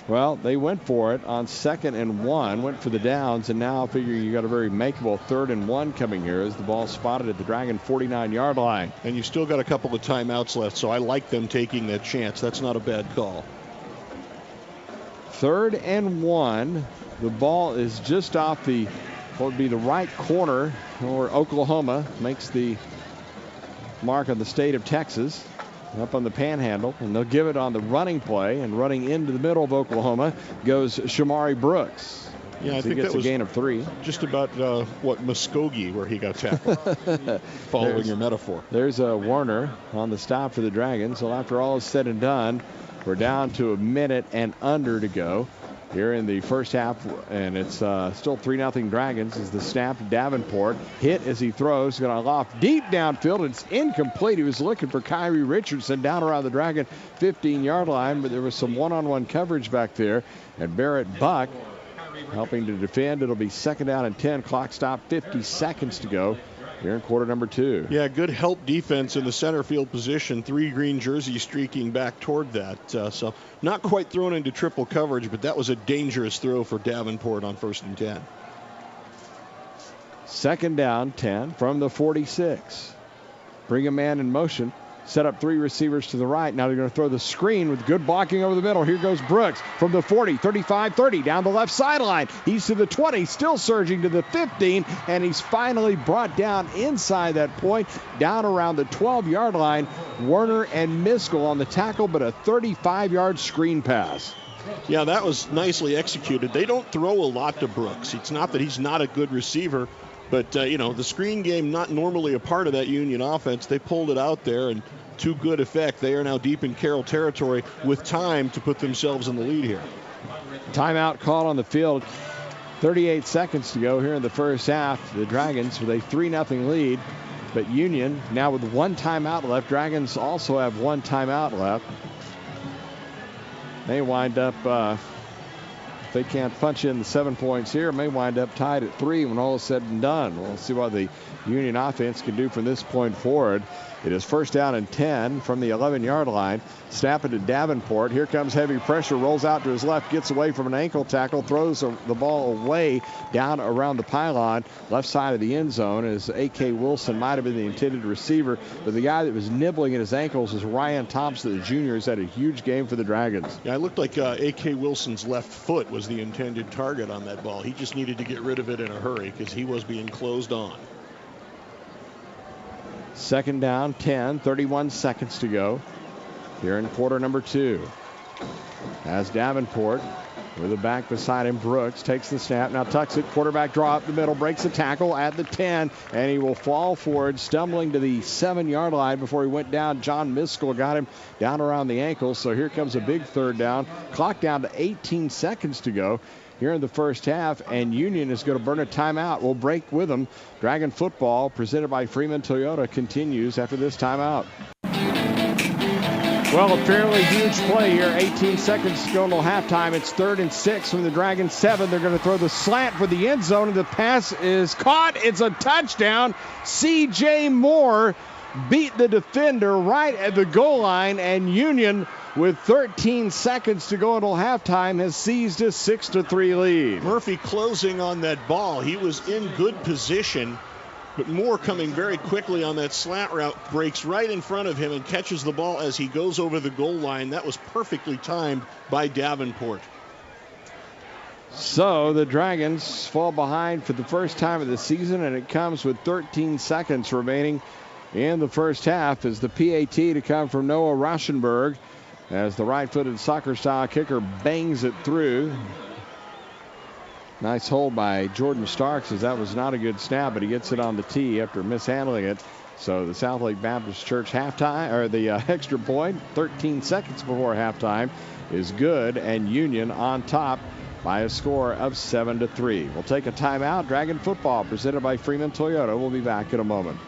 Well, they went for it on 2nd and 1, went for the downs, and now I figure you got a very makeable 3rd and 1 coming here as the ball spotted at the Dragon 49-yard line. And you've still got a couple of timeouts left, so I like them taking that chance. That's not a bad call. 3rd and 1. The ball is just off the what would be the right corner, or Oklahoma makes the mark on the state of Texas up on the panhandle, and they'll give it on the running play, and running into the middle of Oklahoma goes Shamari Brooks. Yeah, I so think he gets that was a gain of 3. Just about Muskogee where he got tackled, following your metaphor. There's a Warner on the stop for the Dragons. So after all is said and done, we're down to a minute and under to go here in the first half, and it's still 3-0 Dragons as the snap to Davenport. Hit as he throws, going to loft deep downfield. It's incomplete. He was looking for Kyrie Richardson down around the Dragon 15-yard line, but there was some one-on-one coverage back there, and Barrett Buck helping to defend. It'll be 2nd down and 10. Clock stop, 50 seconds to go here in quarter number 2. Yeah, good help defense in the center field position. 3 green jerseys streaking back toward that. So not quite thrown into triple coverage, but that was a dangerous throw for Davenport on 1st and 10. 2nd down, 10 from the 46. Bring a man in motion. Set up 3 receivers to the right. Now they're going to throw the screen with good blocking over the middle. Here goes Brooks from the 40, 35, 30, down the left sideline. He's to the 20, still surging to the 15, and he's finally brought down inside that point, down around the 12-yard line. Werner and Miskell on the tackle, but a 35-yard screen pass. Yeah, that was nicely executed. They don't throw a lot to Brooks. It's not that he's not a good receiver, but, the screen game not normally a part of that Union offense. They pulled it out there, and to good effect. They are now deep in Carroll territory with time to put themselves in the lead here. Timeout call on the field. 38 seconds to go here in the first half. The Dragons with a 3-0 lead, but Union now with 1 timeout left. Dragons also have 1 timeout left. They wind up, if they can't punch in the 7 points here, may wind up tied at 3 when all is said and done. We'll see what the Union offense can do from this point forward. It is 1st down and 10 from the 11-yard line. Snap it to Davenport. Here comes heavy pressure. Rolls out to his left. Gets away from an ankle tackle. Throws the ball away down around the pylon. Left side of the end zone as A.K. Wilson might have been the intended receiver. But the guy that was nibbling at his ankles is Ryan Thompson, the junior, has had a huge game for the Dragons. Yeah, it looked like A.K. Wilson's left foot was the intended target on that ball. He just needed to get rid of it in a hurry because he was being closed on. 2nd down, 10, 31 seconds to go here in quarter number 2. As Davenport with a back beside him, Brooks takes the snap, now tucks it, quarterback draw up the middle, breaks the tackle at the 10, and he will fall forward, stumbling to the 7-yard line before he went down. John Miskell got him down around the ankle, so here comes a big 3rd down. Clock down to 18 seconds to go here in the first half, and Union is going to burn a timeout. We'll break with them. Dragon football presented by Freeman Toyota continues after this timeout. Well, a fairly huge play here. 18 seconds to go until halftime. It's 3rd and 6 from the Dragon 7. They're going to throw the slant for the end zone, and the pass is caught. It's a touchdown. C.J. Moore beat the defender right at the goal line, and Union, with 13 seconds to go until halftime, has seized a 6-3 lead. Murphy closing on that ball. He was in good position, but Moore coming very quickly on that slant route, breaks right in front of him and catches the ball as he goes over the goal line. That was perfectly timed by Davenport. So the Dragons fall behind for the first time of the season, and it comes with 13 seconds remaining in the first half as the PAT to come from Noah Rauschenberg, as the right-footed soccer-style kicker bangs it through. Nice hold by Jordan Starks, as that was not a good snap, but he gets it on the tee after mishandling it. So the South Lake Baptist Church halftime, or the extra point, 13 seconds before halftime, is good, and Union on top by a score of 7-3. We'll take a timeout. Dragon football presented by Freeman Toyota. We'll be back in a moment.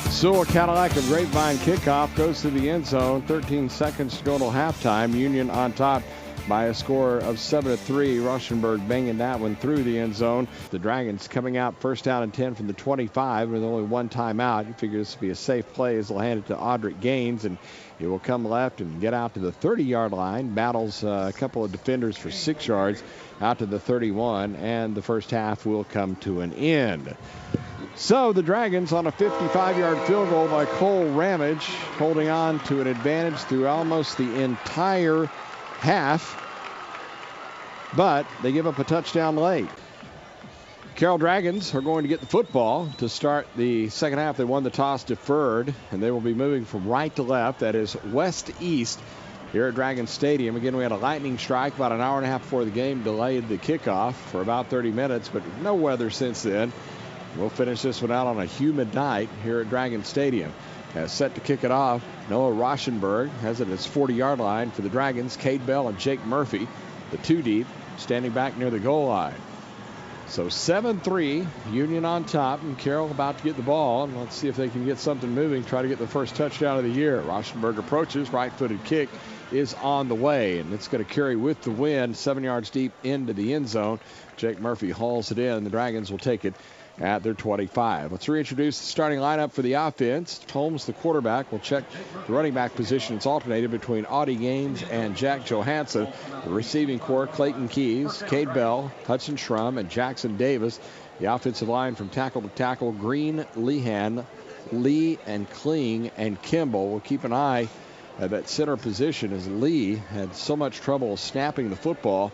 Sewell Cadillac of Grapevine kickoff goes to the end zone. 13 seconds to go till halftime. Union on top by a score of 7-3. Rauschenberg banging that one through the end zone. The Dragons coming out 1st down and 10 from the 25 with only 1 timeout. You figure this will be a safe play as they'll hand it to Audric Gaines, and he will come left and get out to the 30-yard line. Battles a couple of defenders for 6 yards out to the 31, and the first half will come to an end. So the Dragons on a 55-yard field goal by Cole Ramage, holding on to an advantage through almost the entire half. But they give up a touchdown late. Carroll Dragons are going to get the football to start the second half. They won the toss deferred, and they will be moving from right to left. That is west-east here at Dragon Stadium. Again, we had a lightning strike about an hour and a half before the game, delayed the kickoff for about 30 minutes, but no weather since then. We'll finish this one out on a humid night here at Dragon Stadium. Set to kick it off, Noah Rauschenberg has it at his 40-yard line for the Dragons. Cade Bell and Jake Murphy, the two deep, standing back near the goal line. So 7-3, Union on top, and Carroll about to get the ball. And let's see if they can get something moving, try to get the first touchdown of the year. Rauschenberg approaches, right-footed kick is on the way, and it's going to carry with the wind 7 yards deep into the end zone. Jake Murphy hauls it in. The Dragons will take it at their 25. Let's reintroduce the starting lineup for the offense. Holmes, the quarterback, will check the running back position. It's alternated between Audie Gaines and Jack Johansson. The receiving corps, Clayton Keys, Cade Bell, Hudson Schrum, and Jackson Davis. The offensive line from tackle to tackle, Green, Lehan, Lee, and Kling, and Kimball. We'll keep an eye at that center position as Lee had so much trouble snapping the football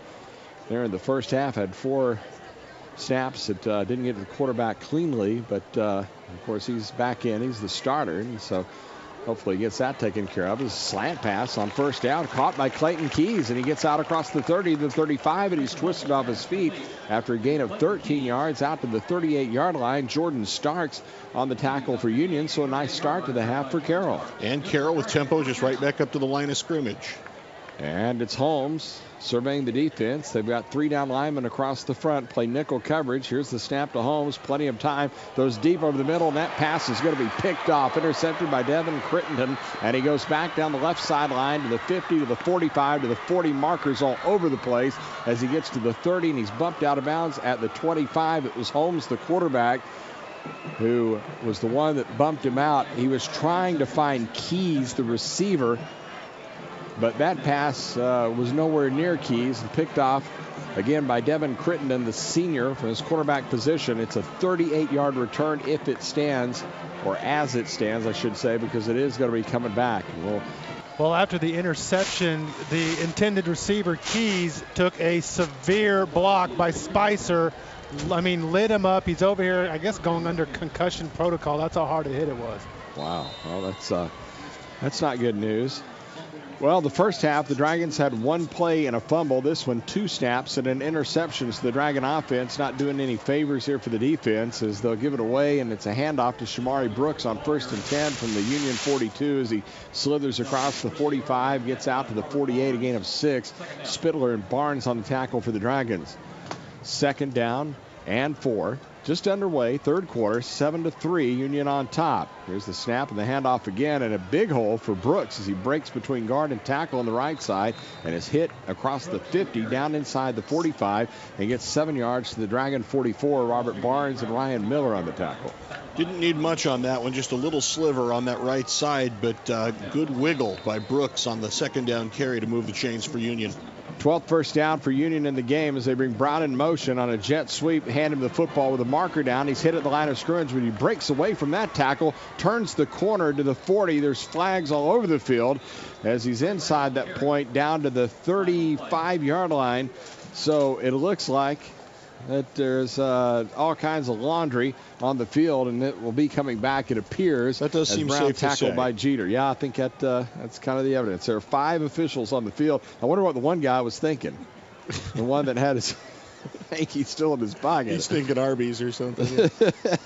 there in the first half. Had 4 snaps that didn't get to the quarterback cleanly, but of course he's back in. He's the starter, and so hopefully he gets that taken care of. His slant pass on first down, caught by Clayton Keys, and he gets out across the 30 to the 35, and he's twisted off his feet after a gain of 13 yards out to the 38-yard line. Jordan Starks on the tackle for Union, so a nice start to the half for Carroll. And Carroll with tempo just right back up to the line of scrimmage. And it's Holmes surveying the defense. They've got 3 down linemen across the front, play nickel coverage. Here's the snap to Holmes. Plenty of time. Throws deep over the middle, and that pass is going to be picked off. Intercepted by Devin Crittenden, and he goes back down the left sideline to the 50, to the 45, to the 40. Markers all over the place as he gets to the 30, and he's bumped out of bounds at the 25. It was Holmes, the quarterback, who was the one that bumped him out. He was trying to find Keys, the receiver, but that pass was nowhere near Keys, and picked off again by Devin Crittenden, the senior, from his quarterback position. It's a 38-yard return if it stands, or as it stands, I should say, because it is going to be coming back. Well, after the interception, the intended receiver, Keys, took a severe block by Spicer. I mean, lit him up. He's over here, I guess, going under concussion protocol. That's how hard a hit it was. Wow. Well, that's not good news. Well, the first half, the Dragons had 1 play and a fumble. This one, 2 snaps and an interception. So the Dragon offense not doing any favors here for the defense, as they'll give it away, and it's a handoff to Shamari Brooks on 1st and 10 from the Union 42 as he slithers across the 45, gets out to the 48, a gain of 6. Spittler and Barnes on the tackle for the Dragons. 2nd down and 4. Just underway, 3rd quarter, 7-3, Union on top. Here's the snap and the handoff again, and a big hole for Brooks as he breaks between guard and tackle on the right side and is hit across the 50 down inside the 45 and gets 7 yards to the Dragon 44. Robert Barnes and Ryan Miller on the tackle. Didn't need much on that one, just a little sliver on that right side, but good wiggle by Brooks on the 2nd down carry to move the chains for Union. 12th first down for Union in the game as they bring Brown in motion on a jet sweep, hand him the football with a marker down. He's hit at the line of scrimmage, but he breaks away from that tackle, turns the corner to the 40. There's flags all over the field as he's inside that point down to the 35-yard line. So it looks like that there's all kinds of laundry on the field, and it will be coming back, it appears. That does seem Brown safe to tackled say. by Jeter. Yeah, I think that's kind of the evidence. There are 5 officials on the field. I wonder what the one guy was thinking. The one that had his hanky still in his pocket. He's thinking Arby's or something.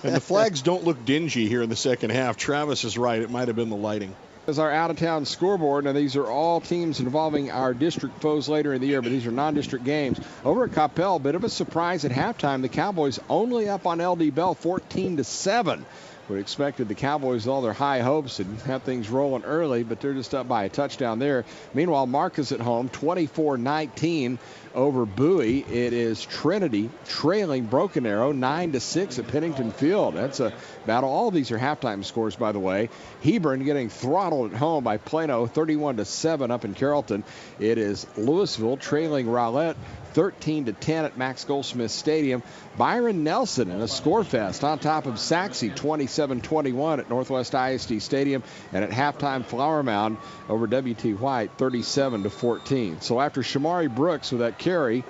And the flags don't look dingy here in the second half. Travis is right. It might have been the lighting. Is our out-of-town scoreboard. Now, these are all teams involving our district foes later in the year, but these are non-district games. Over at Coppell, bit of a surprise at halftime. The Cowboys only up on LD Bell 14-7. Would expected the Cowboys all their high hopes and have things rolling early, but they're just up by a touchdown there. Meanwhile, Marcus at home, 24-19 over Bowie. It is Trinity trailing Broken Arrow 9-6 at Pennington Field. That's a battle. All of these are halftime scores, by the way. Hebron getting throttled at home by Plano, 31-7 up in Carrollton. It is Louisville trailing Rowlett 13-10 at Max Goldsmith Stadium. Byron Nelson in a score fest on top of Saxe, 27-21 at Northwest ISD Stadium. And at halftime, Flower Mound over W.T. White, 37-14. So after Shamari Brooks with that carry,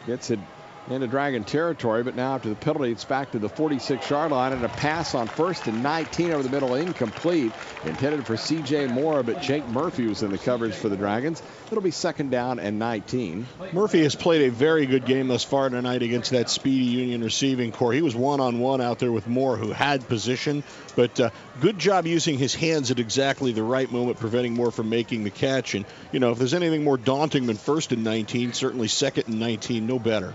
gets it into Dragon territory, but now after the penalty, it's back to the 46-yard line, and a pass on 1st and 19 over the middle, incomplete, intended for C.J. Moore, but Jake Murphy was in the coverage for the Dragons. It'll be 2nd down and 19. Murphy has played a very good game thus far tonight against that speedy Union receiving corps. He was one-on-one out there with Moore, who had position, but good job using his hands at exactly the right moment, preventing Moore from making the catch. And, you know, if there's anything more daunting than 1st and 19, certainly 2nd and 19, no better.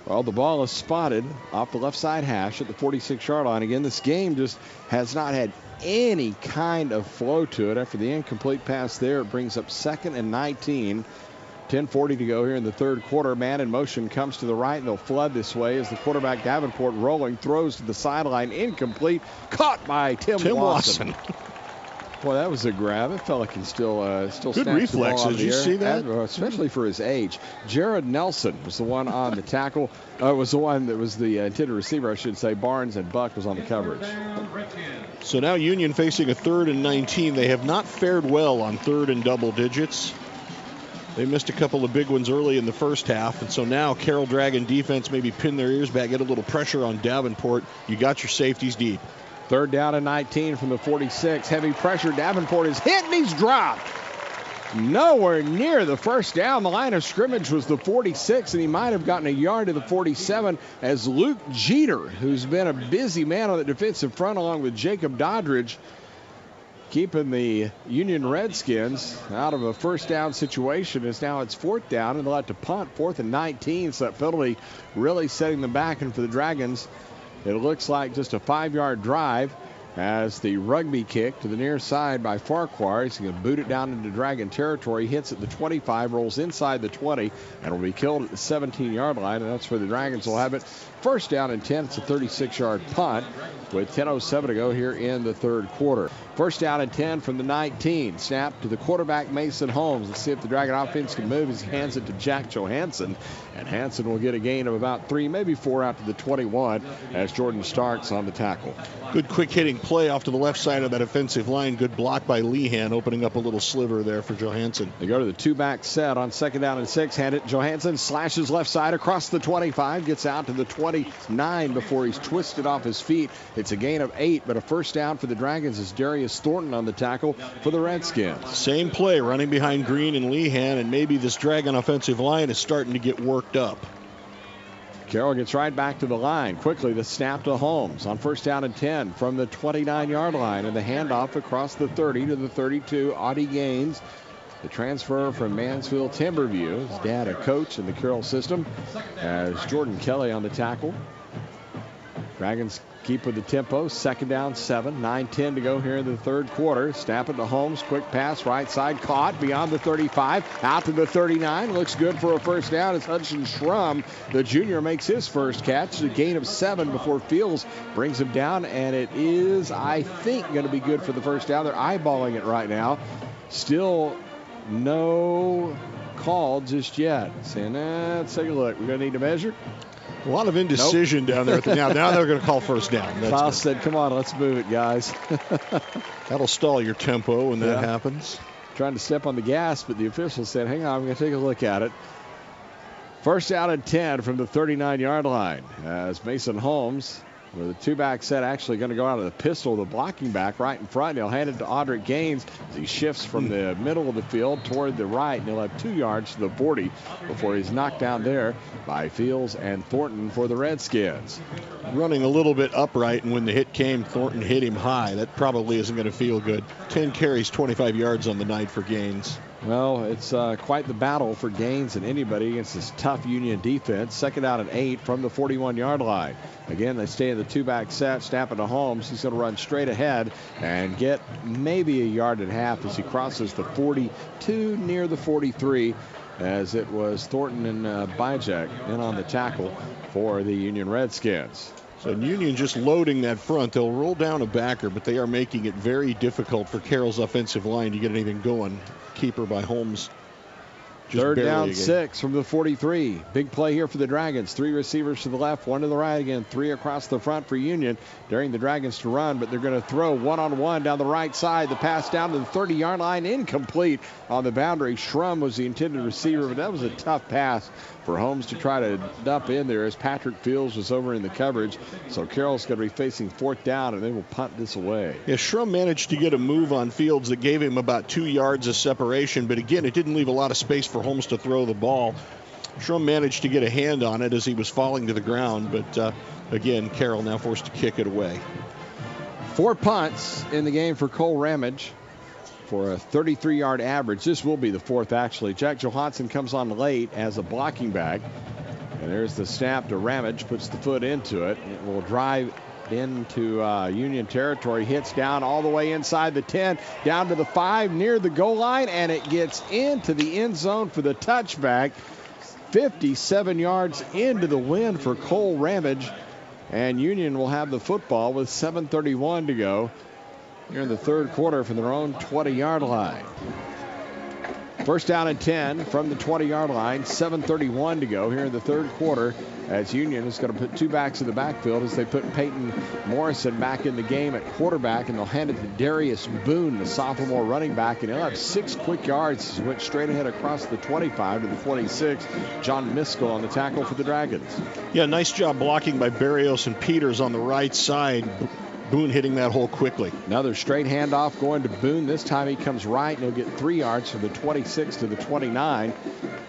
Well, the ball is spotted off the left side hash at the 46-yard line. Again, this game just has not had any kind of flow to it. After the incomplete pass there, it brings up 2nd and 19. 10:40 to go here in the third quarter. Man in motion comes to the right, and they'll flood this way as the quarterback Davenport rolling, throws to the sideline, incomplete, caught by Tim Lawson. Boy, that was a grab. It felt like he still good reflexes. Did you see that? Especially for his age. Jared Nelson was the one on the tackle. Was the one that was the intended receiver, I should say. Barnes and Buck was on the coverage. So now Union facing a 3rd and 19. They have not fared well on 3rd and double digits. They missed a couple of big ones early in the first half, and so now Carroll Dragon defense maybe pin their ears back, get a little pressure on Davenport. You got your safeties deep. 3rd down and 19 from the 46. Heavy pressure. Davenport is hit and he's dropped. Nowhere near the first down. The line of scrimmage was the 46, and he might have gotten a yard to the 47 as Luke Jeter, who's been a busy man on the defensive front along with Jacob Doddridge, keeping the Union Redskins out of a first down situation, as now it's 4th down, and they'll have to punt 4th and 19. So that penalty really setting them back. And for the Dragons, it looks like just a 5-yard drive as the rugby kick to the near side by Farquhar. He's going to boot it down into Dragon territory, hits at the 25, rolls inside the 20, and will be killed at the 17-yard line, and that's where the Dragons will have it. 1st down and 10. It's a 36-yard punt with 10:07 to go here in the third quarter. 1st down and 10 from the 19. Snap to the quarterback, Mason Holmes. Let's see if the Dragon offense can move as he hands it to Jack Johansson. And Hanson will get a gain of about 3, maybe 4 out to the 21 as Jordan Starks on the tackle. Good quick hitting play off to the left side of that offensive line. Good block by Lehan, opening up a little sliver there for Johansson. They go to the 2-back set on 2nd down and 6. Hand it. Johansson slashes left side across the 25, gets out to the 29 before he's twisted off his feet. It's a gain of 8, but a 1st down for the Dragons as Darius Thornton on the tackle for the Redskins. Same play, running behind Green and Lehan, and maybe this Dragon offensive line is starting to get worked up. Carroll gets right back to the line. Quickly, the snap to Holmes on 1st down and 10 from the 29-yard line, and the handoff across the 30 to the 32. Audie Gaines, the transfer from Mansfield Timberview. His dad, a coach in the Carroll system, as Jordan Kelly on the tackle. Dragons keep with the tempo. 2nd down, 7. 9:10 to go here in the third quarter. Snap it to Holmes. Quick pass, right side, caught beyond the 35, out to the 39. Looks good for a 1st down as Hudson Schrum, the junior, makes his first catch. A gain of 7 before Fields brings him down, and it is, I think, going to be good for the 1st down. They're eyeballing it right now. Still no call just yet. Saying, let's take a look. We're going to need to measure. A lot of indecision down there. Now they're going to call 1st down. Klaus said, come on, let's move it, guys. That'll stall your tempo when that happens. Trying to step on the gas, but the official said, hang on, I'm going to take a look at it. 1st down and 10 from the 39-yard line as Mason Holmes, with a 2-back set, actually going to go out of the pistol, the blocking back right in front. He'll hand it to Audric Gaines as he shifts from the middle of the field toward the right, and he'll have 2 yards to the 40 before he's knocked down there by Fields and Thornton for the Redskins. Running a little bit upright, and when the hit came, Thornton hit him high. That probably isn't going to feel good. 10 carries, 25 yards on the night for Gaines. Well, it's quite the battle for gains and anybody against this tough Union defense. Second down and 8 from the 41-yard line. Again, they stay in the two-back set. Snap it to Holmes. He's going to run straight ahead and get maybe a yard and a half as he crosses the 42 near the 43, as it was Thornton and Bijak in on the tackle for the Union Redskins. So Union just loading that front. They'll roll down a backer, but they are making it very difficult for Carroll's offensive line to get anything going. Keeper by Holmes. Third down 6 from the 43. Big play here for the Dragons. 3 receivers to the left, 1 to the right again. 3 across the front for Union. Daring the Dragons to run, but they're going to throw one-on-one down the right side. The pass down to the 30-yard line, incomplete on the boundary. Schrum was the intended receiver, but that was a tough pass for Holmes to try to dump in there as Patrick Fields was over in the coverage. So Carroll's going to be facing 4th down, and they will punt this away. Yeah, Schrum managed to get a move on Fields that gave him about 2 yards of separation, but again, it didn't leave a lot of space for Holmes to throw the ball. Schrum managed to get a hand on it as he was falling to the ground, but again, Carroll now forced to kick it away. 4 punts in the game for Cole Ramage for a 33-yard average. This will be the 4th, actually. Jack Johansson comes on late as a blocking back. And there's the snap to Ramage, puts the foot into it. It will drive into Union territory, hits down all the way inside the 10, down to the 5, near the goal line, and it gets into the end zone for the touchback. 57 yards into the wind for Cole Ramage. And Union will have the football with 7:31 to go here in the 3rd quarter from their own 20-yard line. First down and 10 from the 20-yard line. 7:31 to go here in the 3rd quarter, as Union is going to put 2 backs in the backfield as they put Peyton Morrison back in the game at quarterback, and they'll hand it to Darius Boone, the sophomore running back, and he'll have 6 quick yards. He went straight ahead across the 25 to the 26. John Miskell on the tackle for the Dragons. Yeah, nice job blocking by Barrios and Peters on the right side. Boone hitting that hole quickly. Another straight handoff going to Boone. This time he comes right, and he'll get 3 yards from the 26 to the 29.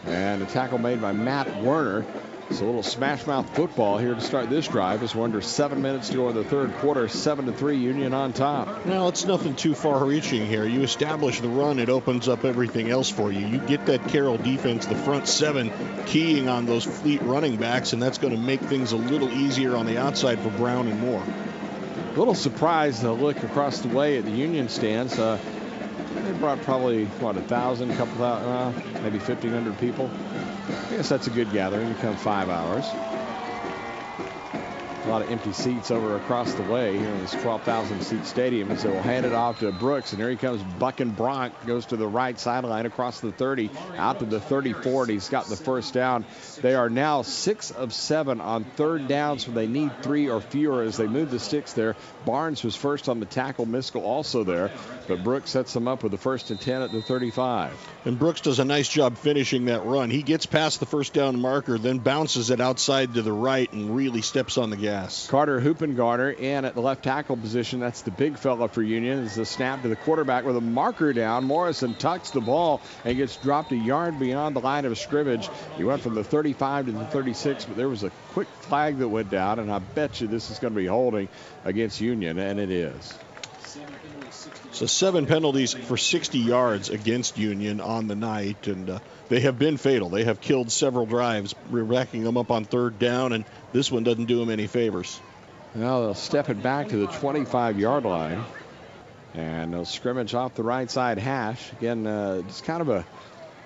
And a tackle made by Matt Werner. It's a little smash mouth football here to start this drive as we're under 7 minutes to go in the 3rd quarter. 7-3 Union on top. Now, it's nothing too far reaching here. You establish the run, it opens up everything else for you. You get that Carroll defense, the front 7, keying on those fleet running backs, and that's going to make things a little easier on the outside for Brown and Moore. A little surprised to look across the way at the Union stands. They brought probably, 1,000, couple thousand, maybe 1,500 people. I guess that's a good gathering. You come 5 hours. A lot of empty seats over across the way here in this 12,000-seat stadium. And so we'll hand it off to Brooks. And here he comes, bucking Bronk. Goes to the right sideline across the 30, out to the 34. And he's got the first down. They are now 6 of 7 on 3rd downs when they need 3 or fewer as they move the sticks there. Barnes was first on the tackle. Miskell also there. But Brooks sets them up with the 1st and 10 at the 35. And Brooks does a nice job finishing that run. He gets past the first down marker, then bounces it outside to the right and really steps on the gas. Carter Hoopengarner in at the left tackle position. That's the big fella for Union. Is the snap to the quarterback with a marker down. Morrison tucks the ball and gets dropped a yard beyond the line of scrimmage. He went from the 35 to the 36, but there was a quick flag that went down, and I bet you this is going to be holding against Union, and it is. So 7 penalties for 60 yards against Union on the night, and they have been fatal. They have killed several drives, racking them up on 3rd down, and this one doesn't do them any favors. Well, they'll step it back to the 25-yard line, and they'll scrimmage off the right side hash. Again, just kind of a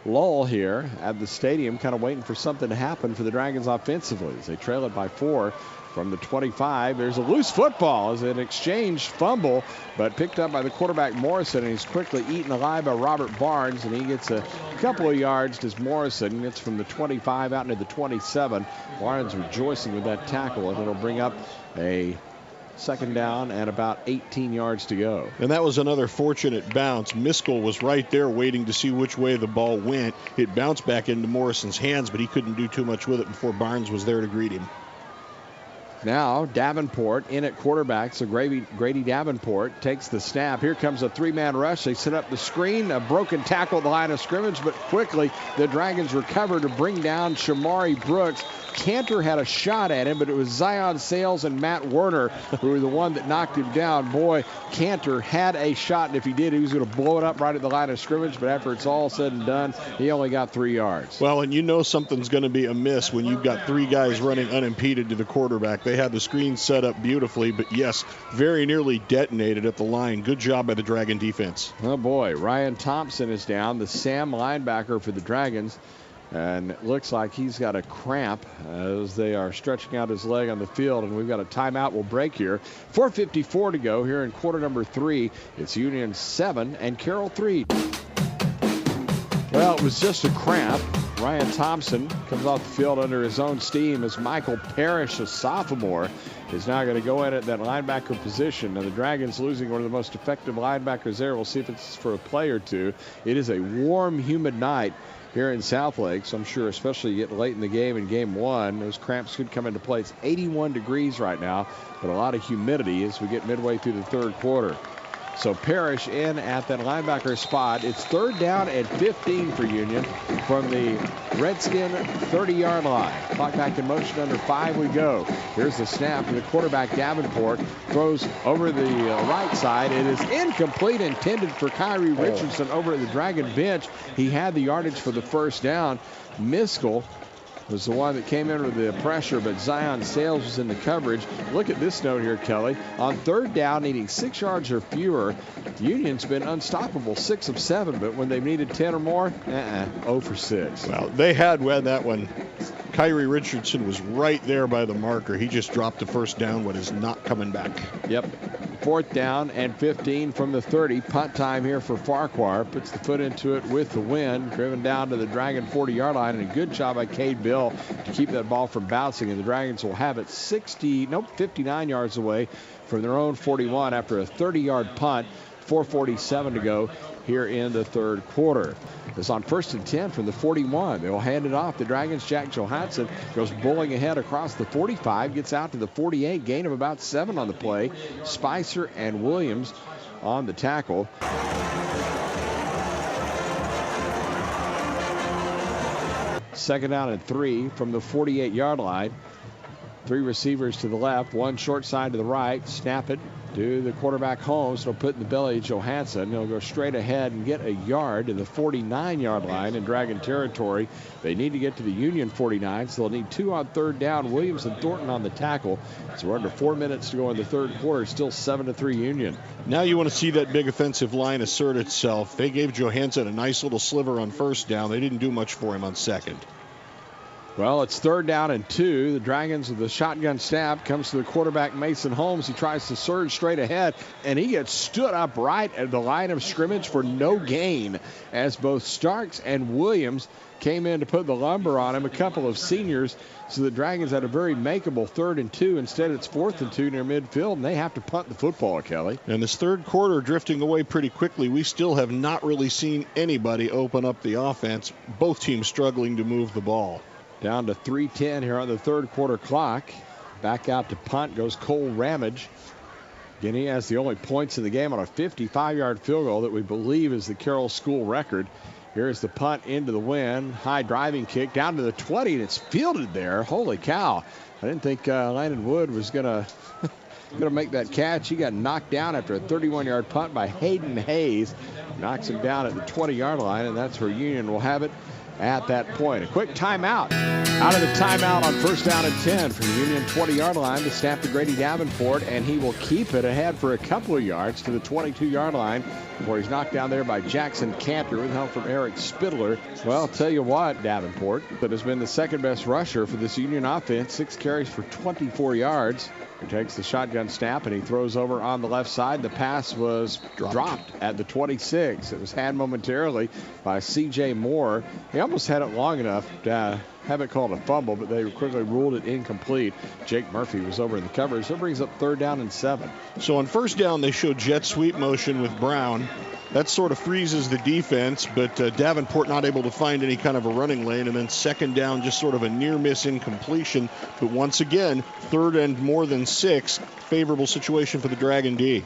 lull here at the stadium, kind of waiting for something to happen for the Dragons offensively as they trail it by 4. From the 25, there's a loose football as an exchange fumble, but picked up by the quarterback Morrison, and he's quickly eaten alive by Robert Barnes, and he gets a couple of yards to Morrison. Gets from the 25 out into the 27. Barnes rejoicing with that tackle, and it'll bring up a 2nd down and about 18 yards to go. And that was another fortunate bounce. Miskell was right there waiting to see which way the ball went. It bounced back into Morrison's hands, but he couldn't do too much with it before Barnes was there to greet him. Now Davenport in at quarterback, so Grady Davenport takes the snap. Here comes a three-man rush. They set up the screen, a broken tackle at the line of scrimmage, but quickly the Dragons recover to bring down Shamari Brooks. Cantor had a shot at him, but it was Zion Sales and Matt Werner who were the one that knocked him down. Boy, Cantor had a shot, and if he did, he was going to blow it up right at the line of scrimmage, but after it's all said and done, he only got 3 yards. Well, and you know something's going to be amiss when you've got 3 guys running unimpeded to the quarterback. They had the screen set up beautifully, but yes, very nearly detonated at the line. Good job by the Dragon defense. Oh, boy. Ryan Thompson is down, the Sam linebacker for the Dragons. And it looks like he's got a cramp as they are stretching out his leg on the field. And we've got a timeout. We'll break here. 4:54 to go here in quarter number 3. It's Union 7 and Carroll 3. Well, it was just a cramp. Ryan Thompson comes off the field under his own steam as Michael Parrish, a sophomore, is now going to go in at that linebacker position. And the Dragons losing one of the most effective linebackers there. We'll see if it's for a play or two. It is a warm, humid night here in South Lake, so I'm sure especially getting late in the game in game 1, those cramps could come into play. It's 81 degrees right now, but a lot of humidity as we get midway through the third quarter. So Parrish in at that linebacker spot. It's 3rd down and 15 for Union from the Redskin 30-yard line. Clock back in motion, under 5 we go. Here's the snap to the quarterback. Davenport throws over the right side. It is incomplete, intended for Kyrie Richardson over at the Dragon bench. He had the yardage for the first down. Miskell was the one that came in with the pressure, but Zion Sales was in the coverage. Look at this note here, Kelly. On 3rd down, needing 6 yards or fewer, Union's been unstoppable, 6 of 7, but when they've needed 10 or more, 0 for 6. Well, they had that one. Kyrie Richardson was right there by the marker. He just dropped the first down, but is not coming back. Yep. 4th down and 15 from the 30. Punt time here for Farquhar. Puts the foot into it with the wind. Driven down to the Dragon 40-yard line. And a good job by Cade Bill to keep that ball from bouncing. And the Dragons will have it 59 yards away from their own 41 after a 30-yard punt. 4:47 to go here in the third quarter. It's on 1st and 10 from the 41. They will hand it off. The Dragons' Jack Johansson goes bowling ahead across the 45, gets out to the 48, gain of about 7 on the play. Spicer and Williams on the tackle. Second down and 3 from the 48-yard line. 3 receivers to the left, 1 short side to the right. Snap it to the quarterback Holmes. He'll put in the belly of Johansson. He'll go straight ahead and get a yard to the 49-yard line in Dragon territory. They need to get to the Union 49, so they'll need 2 on 3rd down. Williams and Thornton on the tackle. So we're under 4 minutes to go in the third quarter. Still 7-3 Union. Now you want to see that big offensive line assert itself. They gave Johansson a nice little sliver on 1st down. They didn't do much for him on 2nd. Well, it's 3rd down and 2. The Dragons with the shotgun snap comes to the quarterback, Mason Holmes. He tries to surge straight ahead, and he gets stood up right at the line of scrimmage for no gain as both Starks and Williams came in to put the lumber on him, a couple of seniors. So the Dragons had a very makeable 3rd and 2. Instead, it's 4th and 2 near midfield, and they have to punt the football, Kelly. And this third quarter drifting away pretty quickly. We still have not really seen anybody open up the offense. Both teams struggling to move the ball. Down to 3:10 here on the third quarter clock. Back out to punt goes Cole Ramage. Again, he has the only points in the game on a 55-yard field goal that we believe is the Carroll School record. Here's the punt into the wind. High driving kick down to the 20, and it's fielded there. Holy cow. I didn't think Landon Wood was going to make that catch. He got knocked down after a 31-yard punt by Hayden Hayes. Knocks him down at the 20-yard line, and that's where Union will have it at that point. A quick timeout. Out of the timeout on 1st down and 10 from the Union 20-yard line. The snap to Grady Davenport, and he will keep it ahead for a couple of yards to the 22-yard line before he's knocked down there by Jackson Cantor with help from Eric Spidler. Well, I'll tell you what, Davenport, that has been the second best rusher for this Union offense. 6 carries for 24 yards. He takes the shotgun snap and he throws over on the left side. The pass was dropped at the 26. It was had momentarily by C.J. Moore. He almost had it long enough to have it called a fumble, but they quickly ruled it incomplete. Jake Murphy was over in the coverage. That brings up 3rd down and 7. So on 1st down, they showed jet sweep motion with Brown. That sort of freezes the defense, but Davenport not able to find any kind of a running lane, and then second down, just sort of a near-miss incompletion. But once again, third and more than 6, favorable situation for the Dragon D.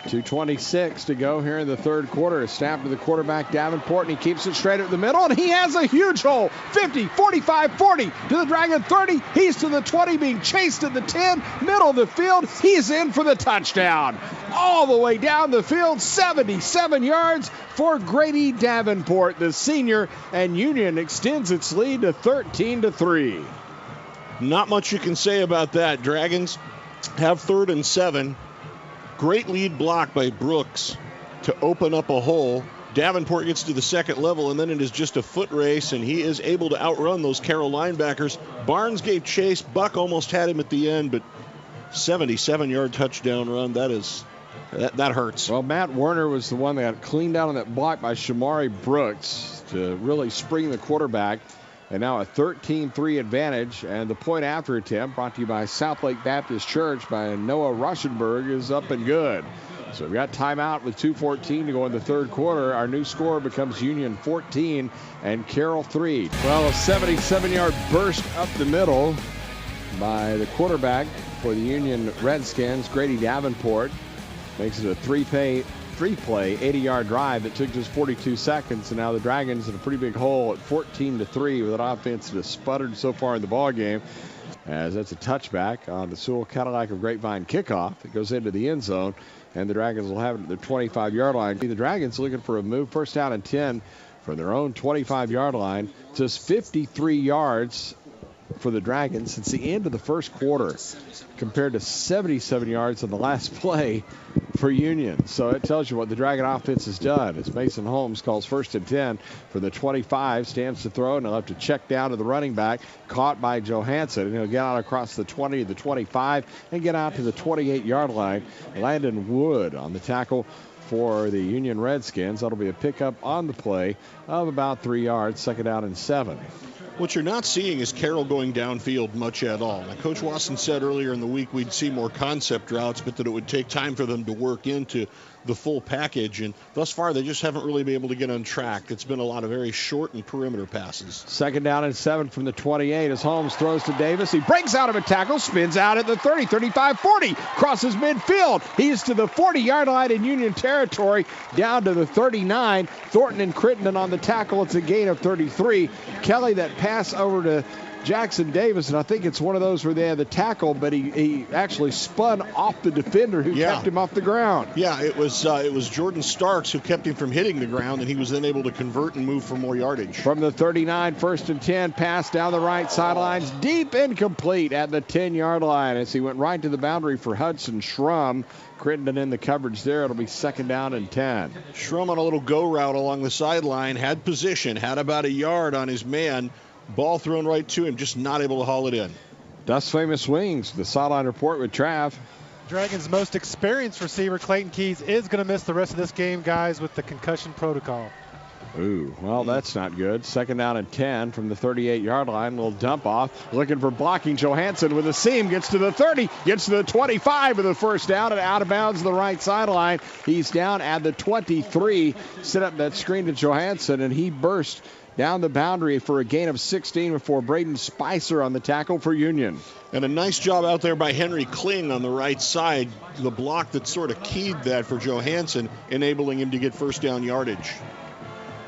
2:26 to go here in the third quarter. A snap to the quarterback, Davenport, and he keeps it straight up the middle, and he has a huge hole. 50, 45, 40 to the Dragon 30. He's to the 20, being chased at the 10. Middle of the field, he's in for the touchdown. All the way down the field, 77 yards for Grady Davenport, the senior, and Union extends its lead to 13-3. Not much you can say about that. Dragons have 3rd and 7. Great lead block by Brooks to open up a hole. Davenport gets to the second level, and then it is just a foot race, and he is able to outrun those Carroll linebackers. Barnes gave chase. Buck almost had him at the end, but 77-yard touchdown run, that hurts. Well, Matt Werner was the one that got cleaned out on that block by Shamari Brooks to really spring the quarterback. And now a 13-3 advantage, and the point after attempt brought to you by South Lake Baptist Church by Noah Ruschenberg is up and good. So we've got timeout with 2:14 to go in the third quarter. Our new score becomes Union 14 and Carroll 3. Well, a 77-yard burst up the middle by the quarterback for the Union Redskins, Grady Davenport, makes it a three-play 80-yard drive that took just 42 seconds, and now the Dragons in a pretty big hole at 14-3 with an offense that has sputtered so far in the ball game, as that's a touchback on the Sewell Cadillac of Grapevine kickoff. It goes into the end zone, and the Dragons will have it at their 25-yard line. The Dragons looking for a move, first down and 10 from their own 25-yard line. Just 53 yards for the Dragons since the end of the first quarter, compared to 77 yards on the last play for Union. So it tells you what the Dragon offense has done. As Mason Holmes calls first and 10 for the 25, stands to throw, and he'll have to check down to the running back, caught by Johansson, and he'll get out across the 20, the 25, and get out to the 28-yard line. Landon Wood on the tackle for the Union Redskins. That'll be a pickup on the play of about 3 yards, second down and 7. What you're not seeing is Carroll going downfield much at all. Now, Coach Wasson said earlier in the week we'd see more concept routes, but that it would take time for them to work into the full package. And thus far, they just haven't really been able to get on track. It's been a lot of very short and perimeter passes. Second down and 7 from the 28 as Holmes throws to Davis. He breaks out of a tackle, spins out at the 30, 35, 40, crosses midfield. He's to the 40-yard line in Union territory, down to the 39. Thornton and Crittenden on the tackle. It's a gain of 33. Kelly, that pass over to Jackson Davis, and I think it's one of those where they had the tackle, but he actually spun off the defender who kept him off the ground. Yeah, it was Jordan Starks who kept him from hitting the ground, and he was then able to convert and move for more yardage. From the 39, first and 10, pass down the right sidelines, deep incomplete at the 10-yard line as he went right to the boundary for Hudson Schrum. Crittenden in the coverage there. It'll be second down and 10. Schrum on a little go route along the sideline, had position, had about a yard on his man. Ball thrown right to him, just not able to haul it in. Dust Famous Wings, the sideline report with Trav. Dragons' most experienced receiver, Clayton Keys, is going to miss the rest of this game, guys, with the concussion protocol. Ooh, well, that's not good. Second down and 10 from the 38-yard line. Little dump off. Looking for blocking. Johansson with a seam. Gets to the 30. Gets to the 25 with the first down and out of bounds the right sideline. He's down at the 23. Set up that screen to Johansson, and he burst down the boundary for a gain of 16 before Braden Spicer on the tackle for Union. And a nice job out there by Henry Kling on the right side. The block that sort of keyed that for Johansson, enabling him to get first down yardage.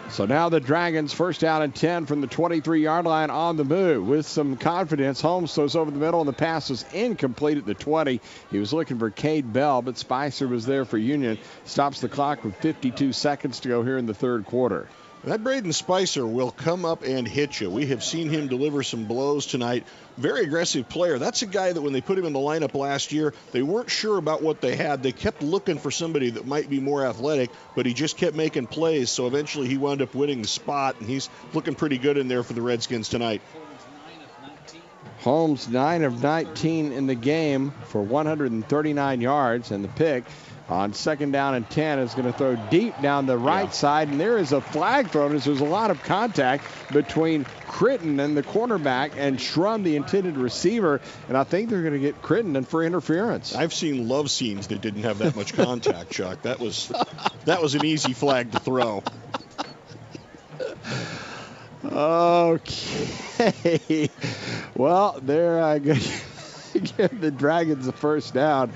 So now the Dragons first down and 10 from the 23-yard line on the move. With some confidence, Holmes throws over the middle, and the pass was incomplete at the 20. He was looking for Cade Bell, but Spicer was there for Union. Stops the clock with 52 seconds to go here in the third quarter. That Braden Spicer will come up and hit you. We have seen him deliver some blows tonight. Very aggressive player. That's a guy that when they put him in the lineup last year, they weren't sure about what they had. They kept looking for somebody that might be more athletic, but he just kept making plays. So eventually he wound up winning the spot, and he's looking pretty good in there for the Redskins tonight. Holmes 9 of 19 in the game for 139 yards and the pick. on 2nd down and 10 is going to throw deep down the right side, and there is a flag thrown as there's a lot of contact between Critton and the cornerback and Schrum, the intended receiver, and I think they're going to get Critton in for interference. I've seen love scenes that didn't have that much contact, Chuck. That was an easy flag to throw. Okay. Well, there I go. Give the Dragons a first down.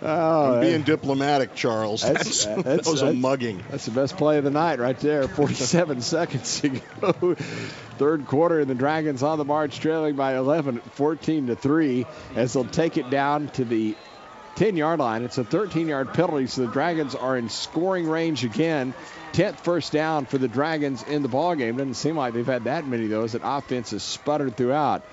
I'm being diplomatic, Charles. That was a mugging. That's the best play of the night right there. 47 seconds to go. Third quarter, and the Dragons on the march, trailing by 11 at 14-3, as they'll take it down to the 10-yard line. It's a 13-yard penalty, so the Dragons are in scoring range again. 10th first down for the Dragons in the ballgame. Doesn't seem like they've had that many of those. That offense has sputtered throughout.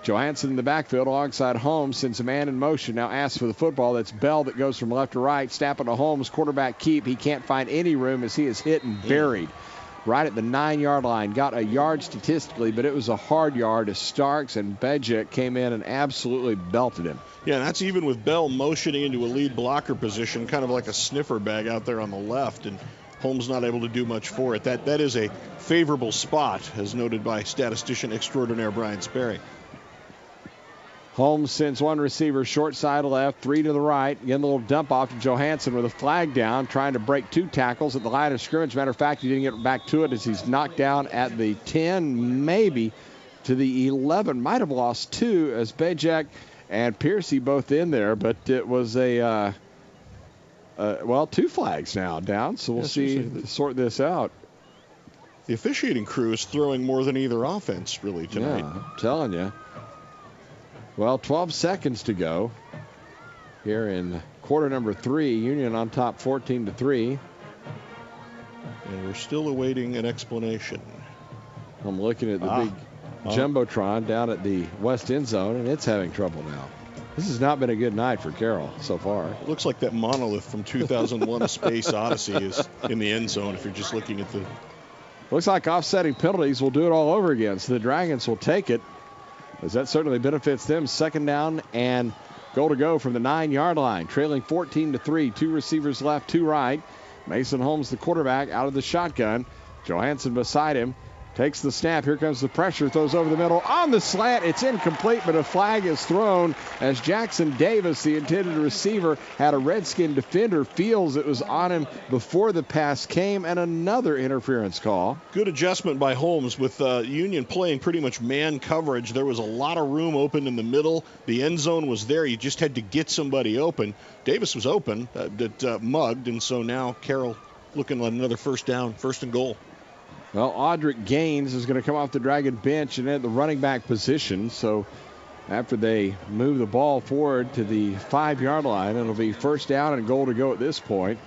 Johansson in the backfield alongside Holmes, sends a man in motion. Now asks for the football. That's Bell that goes from left to right. Snapping to Holmes, quarterback keep. He can't find any room as he is hit and buried right at the 9-yard line. Got a yard statistically, but it was a hard yard as Starks and Bejic came in and absolutely belted him. Yeah, and that's even with Bell motioning into a lead blocker position, kind of like a sniffer bag out there on the left, and Holmes not able to do much for it. That is a favorable spot, as noted by statistician extraordinaire Brian Sperry. Holmes sends one receiver short side left, 3 to the right. Again, a little dump off to Johansson with a flag down, trying to break 2 tackles at the line of scrimmage. Matter of fact, he didn't get back to it as he's knocked down at the 10, maybe to the 11. Might have lost 2 as Bejic and Piercy both in there, but it was 2 flags now down, so we'll sort this out. The officiating crew is throwing more than either offense, really, tonight. Yeah, I'm telling you. Well, 12 seconds to go here in quarter number 3. Union on top 14-3. And we're still awaiting an explanation. I'm looking at the big Jumbotron down at the west end zone, and it's having trouble now. This has not been a good night for Carroll so far. It looks like that monolith from 2001 A Space Odyssey is in the end zone if you're just looking at the... Looks like offsetting penalties will do it all over again, so the Dragons will take it, as that certainly benefits them. 2nd down and goal to go from the 9-yard line. Trailing 14-3. 2 receivers left, 2 right. Mason Holmes, the quarterback, out of the shotgun. Johansson beside him. Takes the snap. Here comes the pressure. Throws over the middle. On the slant. It's incomplete, but a flag is thrown as Jackson Davis, the intended receiver, had a Redskin defender. Feels it was on him before the pass came, and another interference call. Good adjustment by Holmes with Union playing pretty much man coverage. There was a lot of room open in the middle. The end zone was there. You just had to get somebody open. Davis was open, mugged, and so now Carroll looking at another first down, 1st and goal. Well, Audric Gaines is going to come off the Dragon bench and at the running back position. So after they move the ball forward to the 5-yard line, it'll be 1st down and goal to go at this point.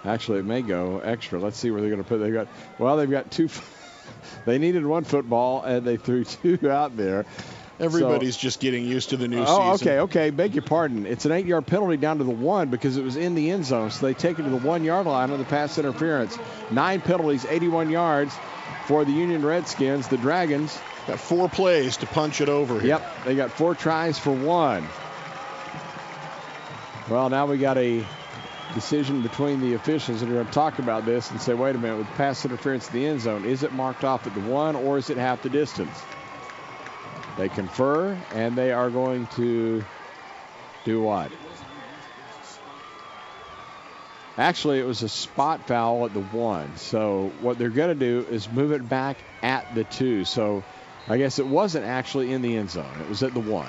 Actually, it may go extra. Let's see where they're going to put it. They've got 2. They needed 1 football, and they threw 2 out there. Everybody's just getting used to the new season. Okay. Beg your pardon. It's an 8-yard penalty down to the 1 because it was in the end zone. So they take it to the 1-yard line on the pass interference. 9 penalties, 81 yards for the Union Redskins. The Dragons got 4 plays to punch it over here. Yep, they got 4 tries for 1. Well, now we got a decision between the officials that are going to talk about this and say, wait a minute, with pass interference in the end zone, is it marked off at the 1 or is it half the distance? They confer, and they are going to do what? Actually, it was a spot foul at the 1. So what they're going to do is move it back at the 2. So I guess it wasn't actually in the end zone. It was at the 1.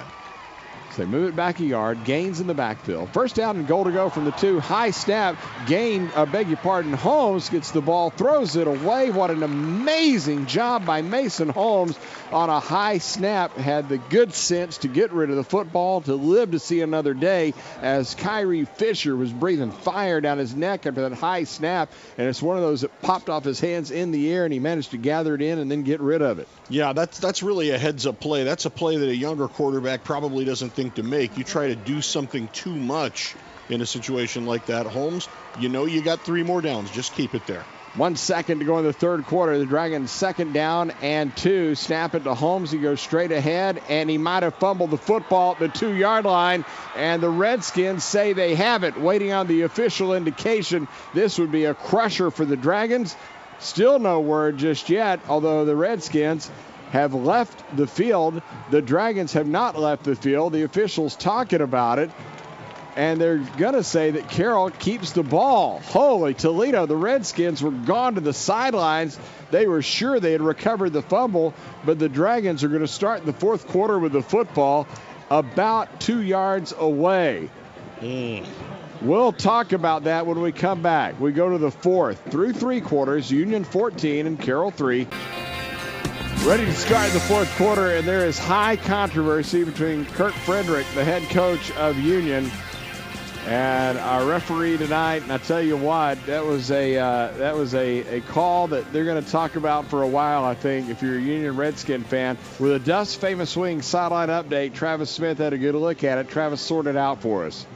So they move it back a yard. Gaines in the backfield. 1st down and goal to go from the 2. High snap. Holmes gets the ball, throws it away. What an amazing job by Mason Holmes on a high snap. Had the good sense to get rid of the football to live to see another day, as Kyrie Fisher was breathing fire down his neck after that high snap. And it's one of those that popped off his hands in the air, and he managed to gather it in and then get rid of it. Yeah, that's really a heads-up play. That's a play that a younger quarterback probably doesn't think to make. You try to do something too much in a situation like that. Holmes, you got 3 more downs. Just keep it there. 1 second to go in the third quarter. The Dragons 2nd down and 2. Snap it to Holmes. He goes straight ahead, and he might have fumbled the football at the 2-yard line. And the Redskins say they have it. Waiting on the official indication. This would be a crusher for the Dragons. Still no word just yet, although the Redskins have left the field. The Dragons have not left the field. The officials talking about it. And they're going to say that Carroll keeps the ball. Holy Toledo, the Redskins were gone to the sidelines. They were sure they had recovered the fumble, but the Dragons are going to start the fourth quarter with the football about 2 yards away. We'll talk about that when we come back. We go to the fourth. Through 3 quarters, Union 14 and Carroll 3. Ready to start the fourth quarter, and there is high controversy between Kirk Frederick, the head coach of Union, and our referee tonight. And I tell you what, that was a call that they're going to talk about for a while, I think, if you're a Union Redskin fan. With a Dust Famous Wings sideline update, Travis Smith had a good look at it. Travis sorted it out for us.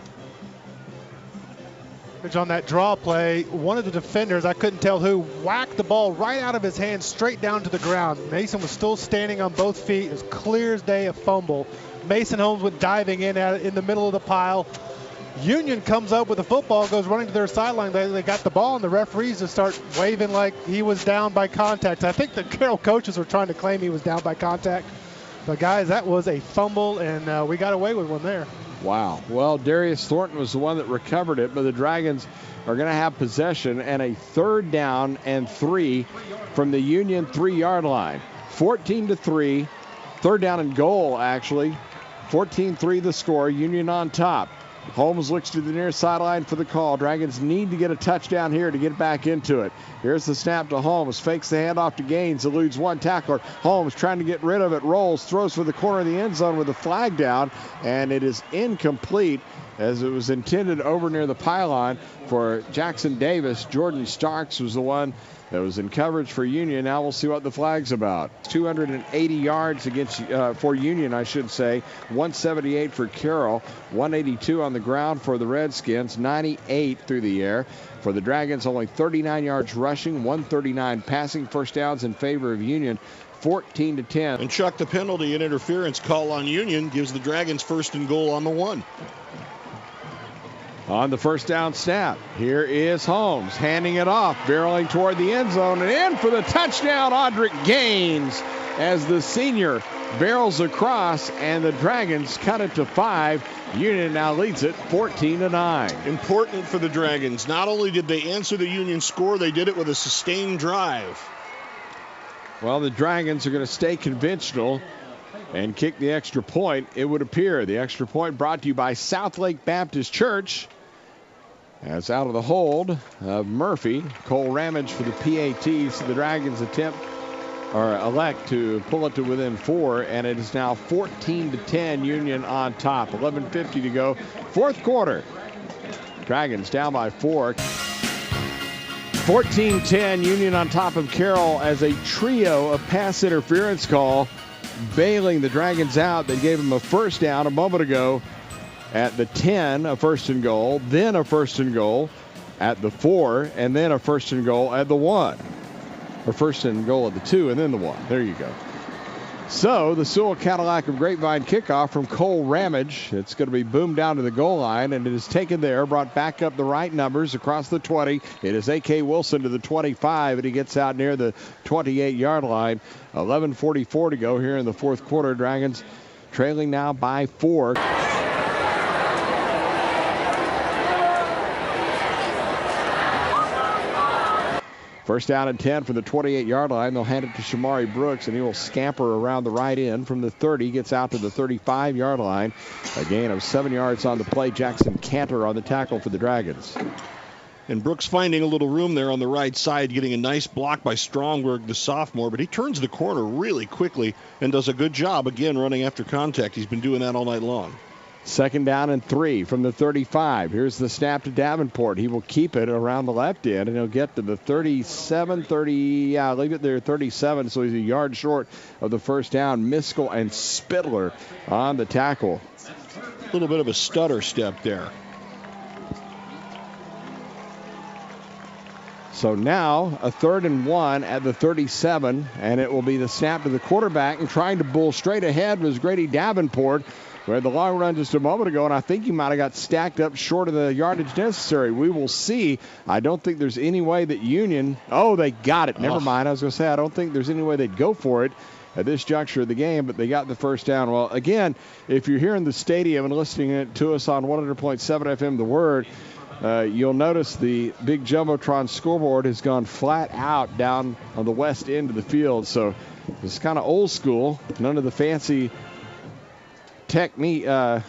On that draw play, one of the defenders, I couldn't tell who, whacked the ball right out of his hand straight down to the ground. Mason was still standing on both feet. It was clear as day a fumble. Mason Holmes went diving in at it in the middle of the pile. Union comes up with the football, goes running to their sideline. They got the ball, and the referees just start waving like he was down by contact. I think the Carroll coaches were trying to claim he was down by contact. But, guys, that was a fumble, and we got away with one there. Wow. Well, Darius Thornton was the one that recovered it, but the Dragons are going to have possession and a 3rd down and 3 from the Union 3-yard line. 14-3, 3rd down and goal, actually. 14-3 the score, Union on top. Holmes looks to the near sideline for the call. Dragons need to get a touchdown here to get back into it. Here's the snap to Holmes. Fakes the handoff to Gaines. Eludes one tackler. Holmes trying to get rid of it. Rolls. Throws for the corner of the end zone with a flag down. And it is incomplete as it was intended over near the pylon for Jackson Davis. Jordan Starks was the one that was in coverage for Union. Now we'll see what the flag's about. 280 yards against for Union, I should say. 178 for Carroll. 182 on the ground for the Redskins. 98 through the air. For the Dragons, only 39 yards rushing, 139 passing. First downs in favor of Union. 14-10. And Chuck, the penalty and interference call on Union gives the Dragons 1st and goal on the 1. On the first down snap, here is Holmes handing it off, barreling toward the end zone, and in for the touchdown, Audric Gaines, as the senior barrels across, and the Dragons cut it to 5. Union now leads it 14-9. Important for the Dragons. Not only did they answer the Union score, they did it with a sustained drive. Well, the Dragons are going to stay conventional and kick the extra point, it would appear. The extra point brought to you by Southlake Baptist Church. As out of the hold of Murphy, Cole Ramage for the PAT. So the Dragons elect to pull it to within 4, and it is now 14-10, Union on top. 11:50 to go, fourth quarter. Dragons down by 4. 14-10, Union on top of Carroll as a trio of pass interference call, bailing the Dragons out. They gave them a first down a moment ago at the 10, a 1st and goal, then a 1st and goal at the 4, and then a 1st and goal at the 1. Or 1st and goal at the 2, and then the 1. There you go. So the Sewell Cadillac of Grapevine kickoff from Cole Ramage. It's going to be boomed down to the goal line, and it is taken there, brought back up the right numbers across the 20. It is A.K. Wilson to the 25, and he gets out near the 28-yard line. 11:44 to go here in the fourth quarter. Dragons trailing now by 4. First down and 10 from the 28-yard line. They'll hand it to Shamari Brooks, and he will scamper around the right end from the 30. Gets out to the 35-yard line. A gain of 7 yards on the play. Jackson Cantor on the tackle for the Dragons. And Brooks finding a little room there on the right side, getting a nice block by Strongberg, the sophomore. But he turns the corner really quickly and does a good job, again, running after contact. He's been doing that all night long. Second down and 3 from the 35. Here's the snap to Davenport. He will keep it around the left end, and he'll get to the 37, leave it there, 37, so he's a yard short of the first down. Miskell and Spidler on the tackle. A little bit of a stutter step there. So now a 3rd and 1 at the 37, and it will be the snap to the quarterback, and trying to bull straight ahead was Grady Davenport, who had the long run just a moment ago, and I think he might have got stacked up short of the yardage necessary. We will see. I don't think there's any way that Union, they got it. Never mind. I was going to say, I don't think there's any way they'd go for it at this juncture of the game, but they got the first down. Well, again, if you're here in the stadium and listening to us on 100.7 FM The Word, you'll notice the big Jumbotron scoreboard has gone flat out down on the west end of the field. So it's kind of old school. None of the fancy technical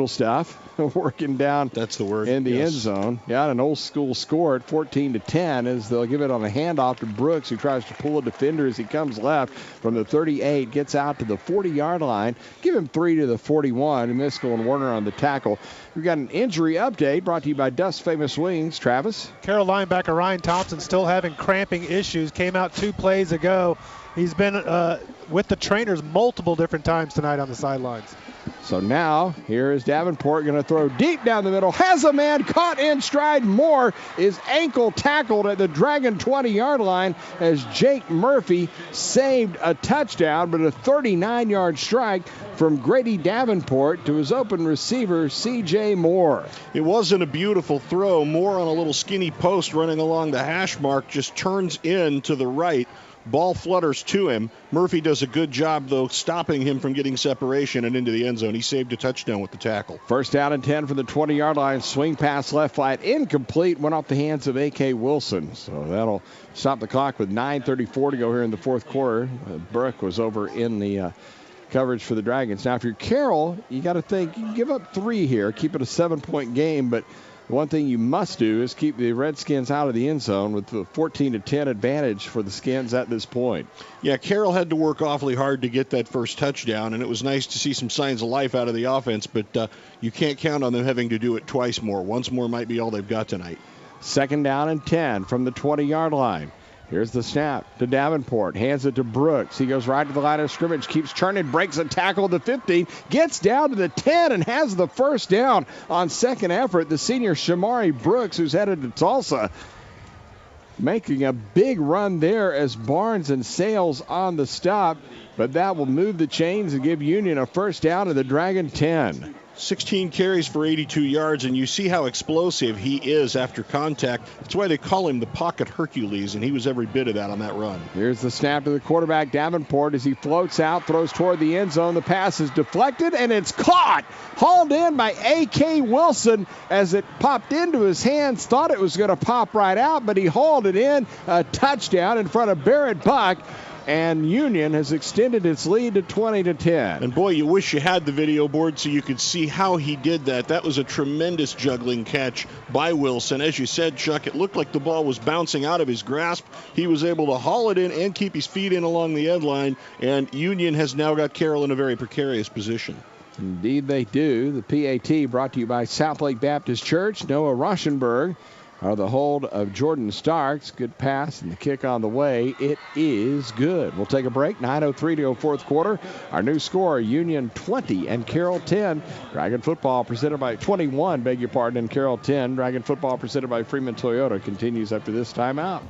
stuff working down. That's the word. In the end zone. Yeah, an old school score at 14-10 as they'll give it on a handoff to Brooks, who tries to pull a defender as he comes left from the 38, gets out to the 40-yard line. Give him 3 to the 41. Miskell and Werner on the tackle. We've got an injury update brought to you by Dust Famous Wings. Travis? Carroll linebacker Ryan Thompson still having cramping issues. Came out 2 plays ago. He's been with the trainers multiple different times tonight on the sidelines. So now, here is Davenport going to throw deep down the middle. Has a man caught in stride. Moore is ankle tackled at the Dragon 20-yard line as Jake Murphy saved a touchdown, but a 39-yard strike from Grady Davenport to his open receiver, C.J. Moore. It wasn't a beautiful throw. Moore on a little skinny post running along the hash mark just turns in to the right. Ball flutters to him. Murphy does a good job, though, stopping him from getting separation and into the end zone. He saved a touchdown with the tackle. First down and 10 from the 20-yard line. Swing pass left flat. Incomplete. Went off the hands of A.K. Wilson. So that'll stop the clock with 9:34 to go here in the fourth quarter. Burke was over in the coverage for the Dragons. Now, if you're Carroll, you got to think, you can give up 3 here, keep it a 7-point game, but one thing you must do is keep the Redskins out of the end zone with the 14-10 advantage for the Skins at this point. Yeah, Carroll had to work awfully hard to get that first touchdown, and it was nice to see some signs of life out of the offense, but you can't count on them having to do it twice more. Once more might be all they've got tonight. Second down and 10 from the 20-yard line. Here's the snap to Davenport. Hands it to Brooks. He goes right to the line of scrimmage. Keeps turning. Breaks a tackle at the 15. Gets down to the 10 and has the first down on second effort. The senior Shamari Brooks, who's headed to Tulsa, making a big run there as Barnes and Sales on the stop. But that will move the chains and give Union a first down to the Dragon 10. 16 carries for 82 yards, and you see how explosive he is after contact. That's why they call him the Pocket Hercules, and he was every bit of that on that run. Here's the snap to the quarterback, Davenport, as he floats out, throws toward the end zone. The pass is deflected, and it's caught. Hauled in by A.K. Wilson as it popped into his hands. Thought it was going to pop right out, but he hauled it in. A touchdown in front of Barrett Buck. And Union has extended its lead to 20-10. And boy, you wish you had the video board so you could see how he did that. That was a tremendous juggling catch by Wilson. As you said, Chuck, it looked like the ball was bouncing out of his grasp. He was able to haul it in and keep his feet in along the end line. And Union has now got Carroll in a very precarious position. Indeed they do. The PAT brought to you by South Lake Baptist Church. Noah Rauschenberg are the hold of Jordan Starks. Good pass and the kick on the way. It is good. We'll take a break. 9:03 to go fourth quarter. Our new score, Union 20 and Carroll 10. Dragon football presented by 21, beg your pardon, and Carroll 10. Dragon football presented by Freeman Toyota continues after this timeout.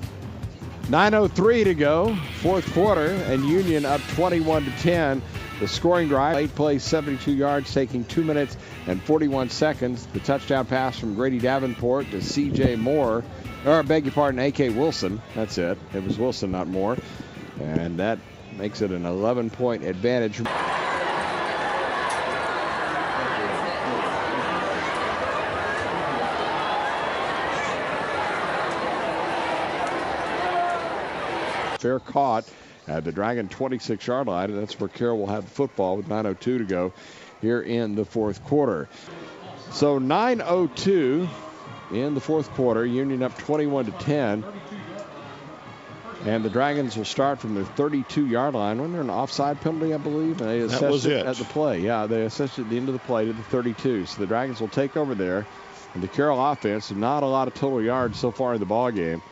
9:03 to go, fourth quarter, and Union up 21-10. The scoring drive, 8 plays, 72 yards, taking 2 minutes and 41 seconds. The touchdown pass from Grady Davenport to C.J. Moore, or beg your pardon, A.K. Wilson. That's it. It was Wilson, not Moore. And that makes it an 11-point advantage. Fair caught at the Dragon 26-yard line, and that's where Carroll will have the football with 9:02 to go here in the fourth quarter. So 9:02 in the fourth quarter, Union up 21-10. And the Dragons will start from the 32-yard line. Wasn't there an offside penalty, I believe? And they assessed it at the play. Yeah, they assessed it at the end of the play to the 32. So the Dragons will take over there. And the Carroll offense, not a lot of total yards so far in the ball game,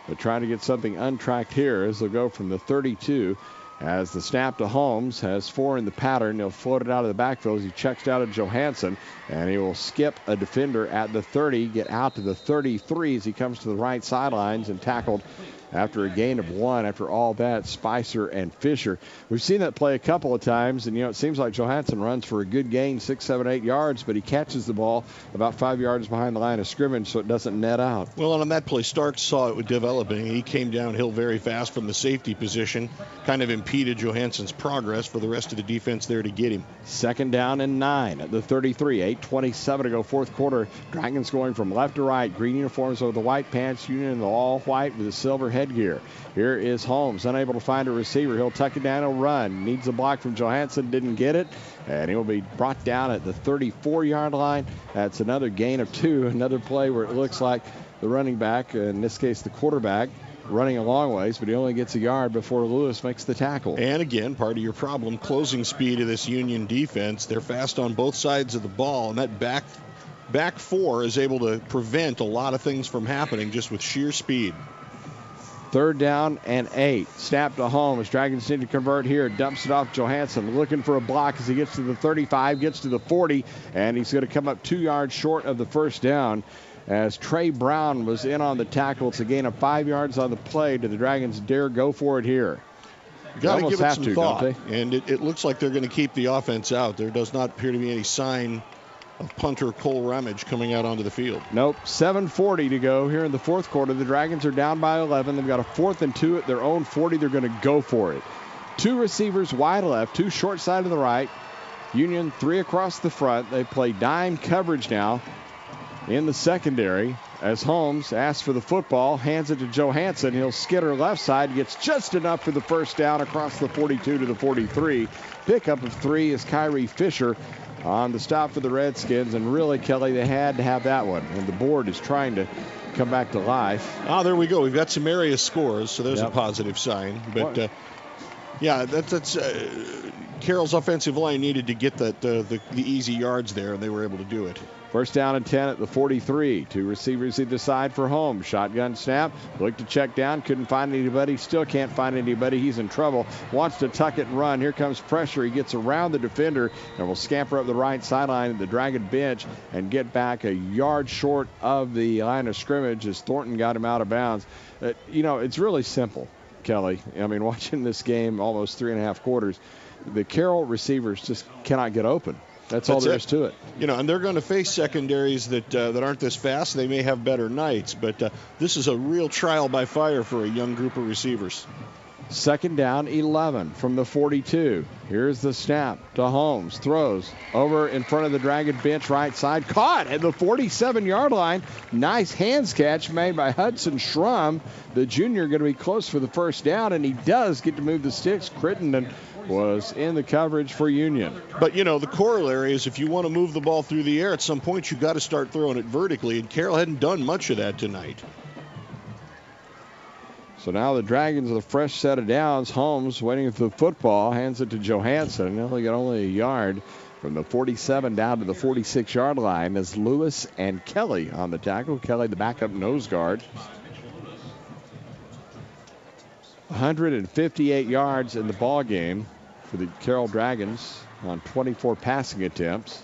but trying to get something untracked here as they'll go from the 32 As the snap to Holmes has 4 in the pattern. He'll float it out of the backfield as he checks down to Johansson, and he will skip a defender at the 30, get out to the 33 as he comes to the right sidelines and tackled after a gain of 1. After all that, Spicer and Fisher. We've seen that play a couple of times, and, it seems like Johansson runs for a good gain, 6, 7, 8 yards, but he catches the ball about 5 yards behind the line of scrimmage, so it doesn't net out. Well, and on that play, Starks saw it developing. He came downhill very fast from the safety position, kind of impeded Johansson's progress for the rest of the defense there to get him. 2nd down and 9 at the 33. 8:27 to go, fourth quarter. Dragons going from left to right. Green uniforms over the white pants. Union in the all white with the silver headgear. Here is Holmes, unable to find a receiver. He'll tuck it down and run. Needs a block from Johansson, didn't get it, and he'll be brought down at the 34-yard line. That's another gain of 2. Another play where it looks like the running back, in this case the quarterback, running a long ways, but he only gets a yard before Lewis makes the tackle. And again, part of your problem, closing speed of this Union defense. They're fast on both sides of the ball, and that back 4 is able to prevent a lot of things from happening just with sheer speed. 3rd down and 8. Snap to Holmes. Dragons need to convert here. Dumps it off Johansson. Looking for a block as he gets to the 35, gets to the 40, and he's going to come up 2 yards short of the first down. As Trey Brown was in on the tackle. It's a gain of 5 yards on the play. Do the Dragons dare go for it here? Got to give it some thought. And it looks like they're going to keep the offense out. There does not appear to be any sign of punter Cole Ramage coming out onto the field. Nope. 7:40 to go here in the fourth quarter. The Dragons are down by 11. They've got a 4th and 2 at their own 40. They're going to go for it. 2 receivers wide left, 2 short side of the right. Union 3 across the front. They play dime coverage now in the secondary as Holmes asks for the football, hands it to Johansson. He'll skitter left side, gets just enough for the first down across the 42 to the 43. Pickup of 3 is Kyrie Fisher on the stop for the Redskins, and really, Kelly, they had to have that one, and the board is trying to come back to life. There we go. We've got some area scores, so there's a positive sign. But that's Carroll's offensive line needed to get the easy yards there, and they were able to do it. 1st down and 10 at the 43. 2 receivers either side for Holmes. Shotgun snap. Looked to check down. Couldn't find anybody. Still can't find anybody. He's in trouble. Wants to tuck it and run. Here comes pressure. He gets around the defender and will scamper up the right sideline at the Dragon bench and get back a yard short of the line of scrimmage as Thornton got him out of bounds. It's really simple, Kelly. I mean, watching this game almost 3.5 quarters, the Carroll receivers just cannot get open. That's all there is to it. And they're going to face secondaries that aren't this fast. They may have better nights, but this is a real trial by fire for a young group of receivers. 2nd down, 11 from the 42. Here's the snap to Holmes. Throws over in front of the Dragon bench right side. Caught at the 47-yard line. Nice hands catch made by Hudson Schrum. The junior going to be close for the first down, and he does get to move the sticks. Crittenden was in the coverage for Union. But, the corollary is if you want to move the ball through the air, at some point you've got to start throwing it vertically, and Carroll hadn't done much of that tonight. So now the Dragons with a fresh set of downs. Holmes waiting for the football, hands it to Johansson. He'll get only a yard from the 47 down to the 46-yard line as Lewis and Kelly on the tackle. Kelly, the backup nose guard. 158 yards in the ball game for the Carroll Dragons on 24 passing attempts.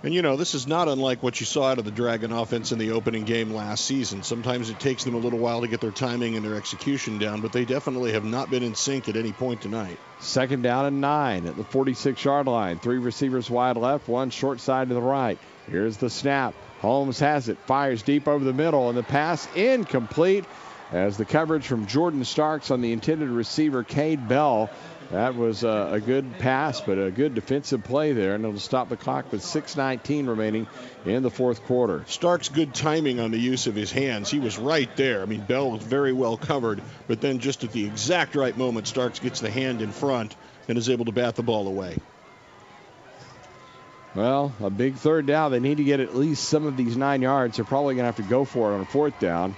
And, this is not unlike what you saw out of the Dragon offense in the opening game last season. Sometimes it takes them a little while to get their timing and their execution down, but they definitely have not been in sync at any point tonight. 2nd down and 9 at the 46-yard line. 3 receivers wide left, 1 short side to the right. Here's the snap. Holmes has it, fires deep over the middle, and the pass incomplete as the coverage from Jordan Starks on the intended receiver, Cade Bell. That was a good pass, but a good defensive play there, and it'll stop the clock with 6:19 remaining in the fourth quarter. Starks' good timing on the use of his hands. He was right there. I mean, Bell was very well covered, but then just at the exact right moment, Starks gets the hand in front and is able to bat the ball away. Well, a big 3rd down. They need to get at least some of these 9 yards. They're probably going to have to go for it on 4th down.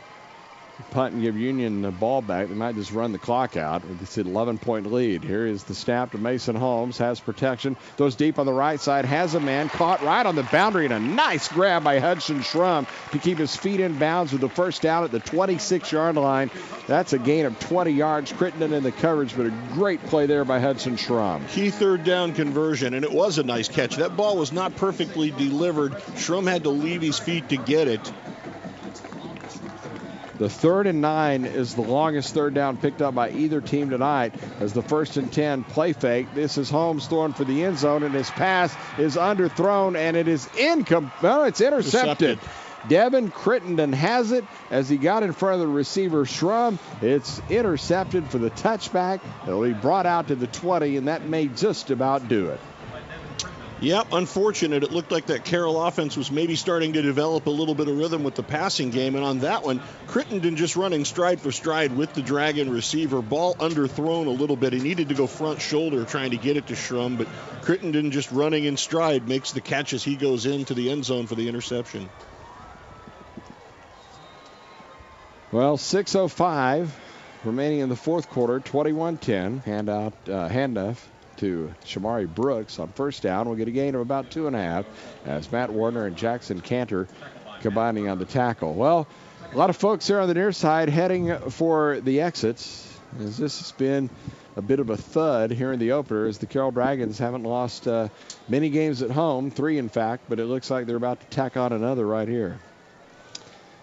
punt and give Union the ball back. They might just run the clock out. It's an 11-point lead. Here is the snap to Mason Holmes. Has protection. Throws deep on the right side. Has a man. Caught right on the boundary. And a nice grab by Hudson Schrum to keep his feet in bounds with the first down at the 26-yard line. That's a gain of 20 yards. Crittenden in the coverage, but a great play there by Hudson Schrum. Key third down conversion, and it was a nice catch. That ball was not perfectly delivered. Schrum had to leave his feet to get it. The 3rd and 9 is the longest third down picked up by either team tonight as the 1st and 10 play fake. This is Holmes throwing for the end zone, and his pass is underthrown, and it is it's intercepted. Devin Crittenden has it as he got in front of the receiver Schrum. It's intercepted for the touchback. It'll be brought out to the 20, and that may just about do it. Yep, unfortunate. It looked like that Carroll offense was maybe starting to develop a little bit of rhythm with the passing game. And on that one, Crittenden just running stride for stride with the Dragon receiver. Ball underthrown a little bit. He needed to go front shoulder trying to get it to Schrum. But Crittenden just running in stride makes the catch as he goes into the end zone for the interception. Well, 6:05 remaining in the fourth quarter, 21-10. Handoff to Shamari Brooks on first down. We'll get a gain of about 2.5 as Matt Warner and Jackson Cantor combining on the tackle. Well, a lot of folks here on the near side heading for the exits as this has been a bit of a thud here in the opener as the Carroll Dragons haven't lost many games at home, 3 in fact, but it looks like they're about to tack on another right here.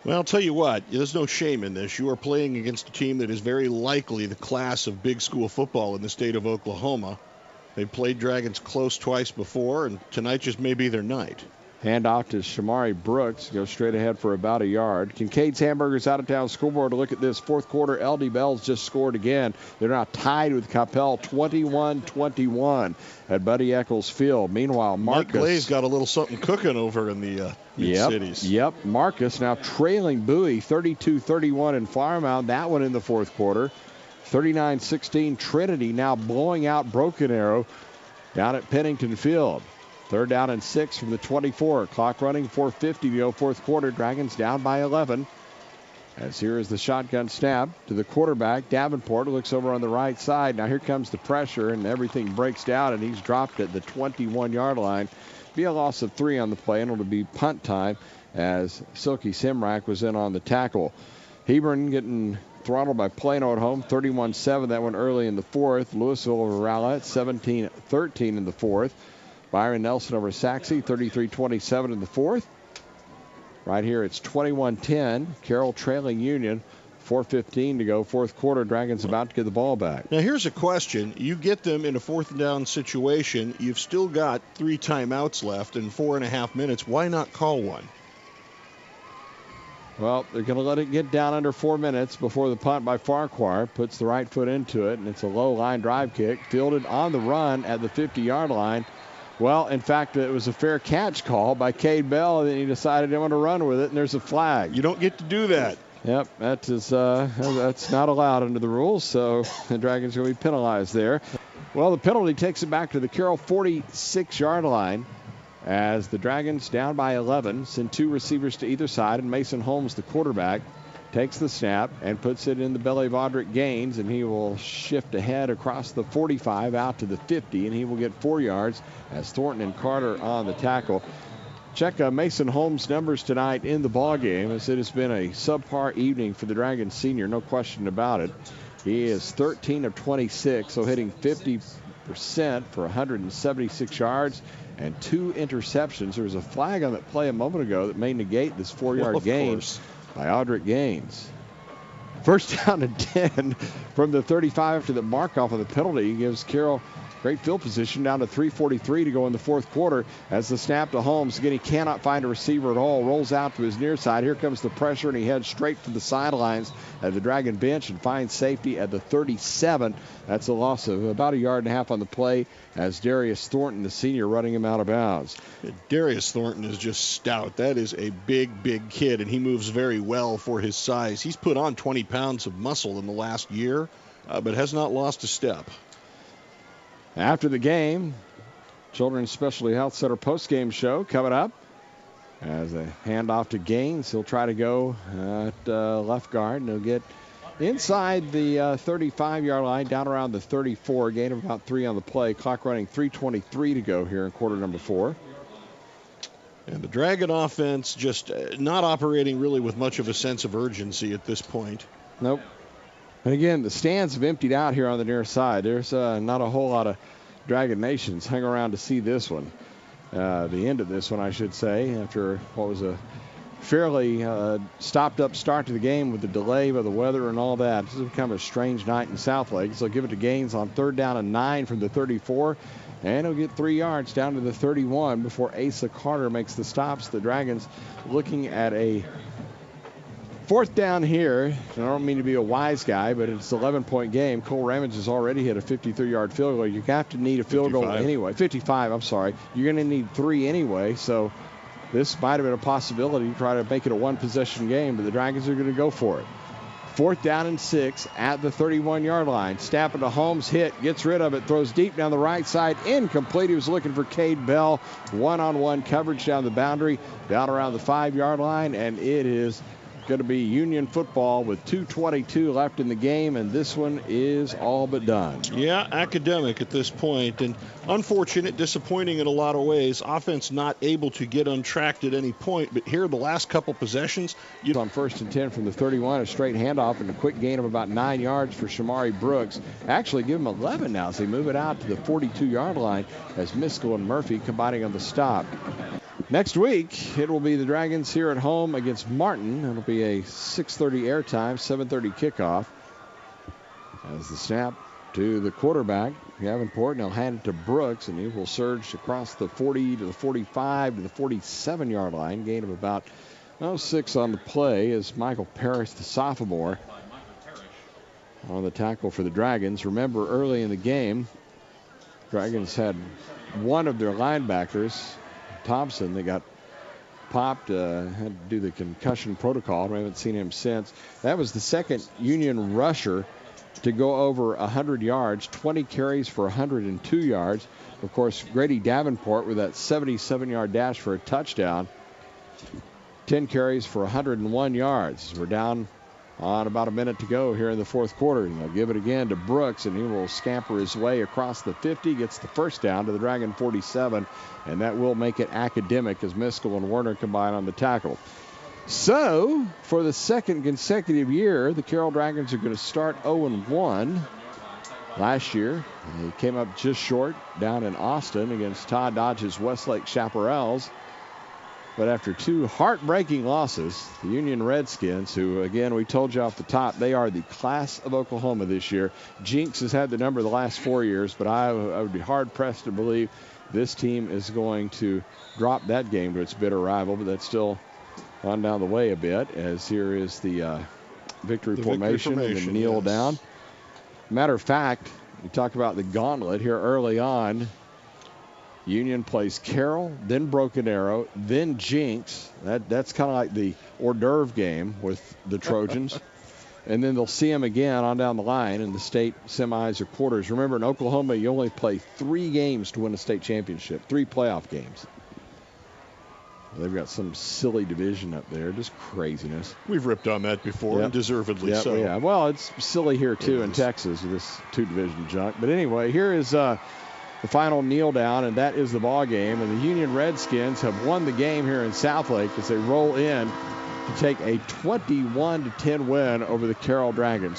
Well, I'll tell you what, there's no shame in this. You are playing against a team that is very likely the class of big school football in the state of Oklahoma. They've played Dragons close twice before, and tonight just may be their night. Handoff to Shamari Brooks. Goes straight ahead for about a yard. Kincaid's Hamburgers out of town scoreboard to look at this. Fourth quarter, LD Bells just scored again. They're now tied with Coppell 21-21 at Buddy Eccles Field. Meanwhile, Marcus. Mike Glay's got a little something cooking over in the Mid-Cities. Yep. Marcus now trailing Bowie 32-31 in Farmount. That one in the fourth quarter. 39-16 Trinity now blowing out Broken Arrow down at Pennington Field. 3rd down and 6 from the 24. Clock running, 4:50 to go fourth quarter. Dragons down by 11. As here is the shotgun snap to the quarterback. Davenport looks over on the right side. Now here comes the pressure and everything breaks down and he's dropped at the 21-yard line. Be a loss of 3 on the play and it'll be punt time as Silky Simrak was in on the tackle. Hebron getting throttled by Plano at home, 31-7. That one early in the fourth. Louisville over Rowlett, 17-13 in the fourth. Byron Nelson over Saxe, 33-27 in the fourth. Right here it's 21-10. Carroll trailing Union. 4:15 to go. Fourth quarter. Dragons about to get the ball back. Now here's a question. You get them in a 4th down situation. You've still got 3 timeouts left in 4.5 minutes. Why not call one? Well, they're going to let it get down under 4 minutes before the punt by Farquhar puts the right foot into it, and it's a low line drive kick fielded on the run at the 50-yard line. Well, in fact, it was a fair catch call by Cade Bell, and then he decided he wanted to run with it, and there's a flag. You don't get to do that. Yep, that's not allowed under the rules, so the Dragons are going to be penalized there. Well, the penalty takes it back to the Carroll 46-yard line as the Dragons down by 11, send 2 receivers to either side, and Mason Holmes, the quarterback, takes the snap and puts it in the belly of Audric Gaines, and he will shift ahead across the 45 out to the 50, and he will get 4 yards as Thornton and Carter on the tackle. Check Mason Holmes' numbers tonight in the ballgame as it has been a subpar evening for the Dragons senior, no question about it. He is 13 of 26, so hitting 50% for 176 yards and 2 interceptions. There was a flag on that play a moment ago that may negate this 4-yard gain by Audric Gaines. First down and 10 from the 35 after the mark off of the penalty. Gives Carroll great field position down to 3:43 to go in the fourth quarter as the snap to Holmes. Again, he cannot find a receiver at all. Rolls out to his near side. Here comes the pressure, and he heads straight to the sidelines at the Dragon bench and finds safety at the 37. That's a loss of about 1.5 yards on the play as Darius Thornton, the senior, running him out of bounds. Darius Thornton is just stout. That is a big, big kid, and he moves very well for his size. He's put on 20 pounds of muscle in the last year, but has not lost a step. After the game, Children's Specialty Health Center postgame show coming up. As a handoff to Gaines, he'll try to go at left guard, and he'll get inside the 35-yard line, down around the 34. Gain of about 3 on the play. Clock running 3:23 to go here in quarter number 4. And the Dragon offense just not operating really with much of a sense of urgency at this point. Nope. And again, the stands have emptied out here on the near side. There's not a whole lot of Dragon Nations hung around to see this one. The end of this one, I should say, after what was a fairly stopped-up start to the game with the delay by the weather and all that. This is kind of a strange night in Southlake. So give it to Gaines on 3rd down and 9 from the 34. And he'll get 3 yards down to the 31 before Asa Carter makes the stops. The Dragons looking at a 4th down here. I don't mean to be a wise guy, but it's an 11-point game. Cole Ramage has already hit a 53-yard field goal. You have to need a field goal anyway. 55, I'm sorry. You're going to need 3 anyway, so this might have been a possibility to try to make it a 1-possession game, but the Dragons are going to go for it. 4th down and 6 at the 31-yard line. Snap into Holmes, hit, gets rid of it, throws deep down the right side, incomplete. He was looking for Cade Bell. One-on-one coverage down the boundary, down around the 5-yard line, and it is going to be Union football with 2:22 left in the game, and this one is all but done. Yeah, academic at this point, and unfortunate, disappointing in a lot of ways. Offense not able to get untracked at any point, but here the last couple possessions. On 1st and 10 from the 31, a straight handoff and a quick gain of about 9 yards for Shamari Brooks. Actually give him 11 now as they move it out to the 42-yard line as Miskell and Murphy combining on the stop. Next week, it will be the Dragons here at home against Martin. It'll be a 6:30 airtime, 7:30 kickoff. As the snap to the quarterback, Davenport, and he'll hand it to Brooks, and he will surge across the 40 to the 45 to the 47-yard line. Gain of about 6 on the play as Michael Parrish, the sophomore, on the tackle for the Dragons. Remember, early in the game, Dragons had one of their linebackers, Thompson, they got popped, had to do the concussion protocol. We haven't seen him since. That was the second Union rusher to go over 100 yards, 20 carries for 102 yards. Of course, Grady Davenport with that 77-yard dash for a touchdown. 10 carries for 101 yards. We're down on about a minute to go here in the 4th quarter. And they'll give it again to Brooks, and he will scamper his way across the 50, gets the 1st down to the Dragon 47, and that will make it academic as Miskell and Werner combine on the tackle. So, for the 2nd consecutive year, the Carroll Dragons are going to start 0-1. Last year, they came up just short down in Austin against Todd Dodge's Westlake Chaparrals. But after 2 heartbreaking losses, the Union Redskins, who, again, we told you off the top, they are the class of Oklahoma this year. Jinx has had the number the last 4 years, but I would be hard-pressed to believe this team is going to drop that game to its bitter rival, but that's still on down the way a bit, as here is the victory formation and the kneel down. Matter of fact, we talked about the gauntlet here early on. Union plays Carroll, then Broken Arrow, then Jinx. That's kind of like the hors d'oeuvre game with the Trojans. And then they'll see them again on down the line in the state semis or quarters. Remember, in Oklahoma, you only play 3 games to win a state championship, 3 playoff games. They've got some silly division up there, just craziness. We've ripped on that before, and deservedly so. Yeah, well, it's silly here, too, in Texas, with this 2-division junk. But anyway, here is the final kneel down, and that is the ball game. And the Union Redskins have won the game here in Southlake as they roll in to take a 21-10 win over the Carroll Dragons.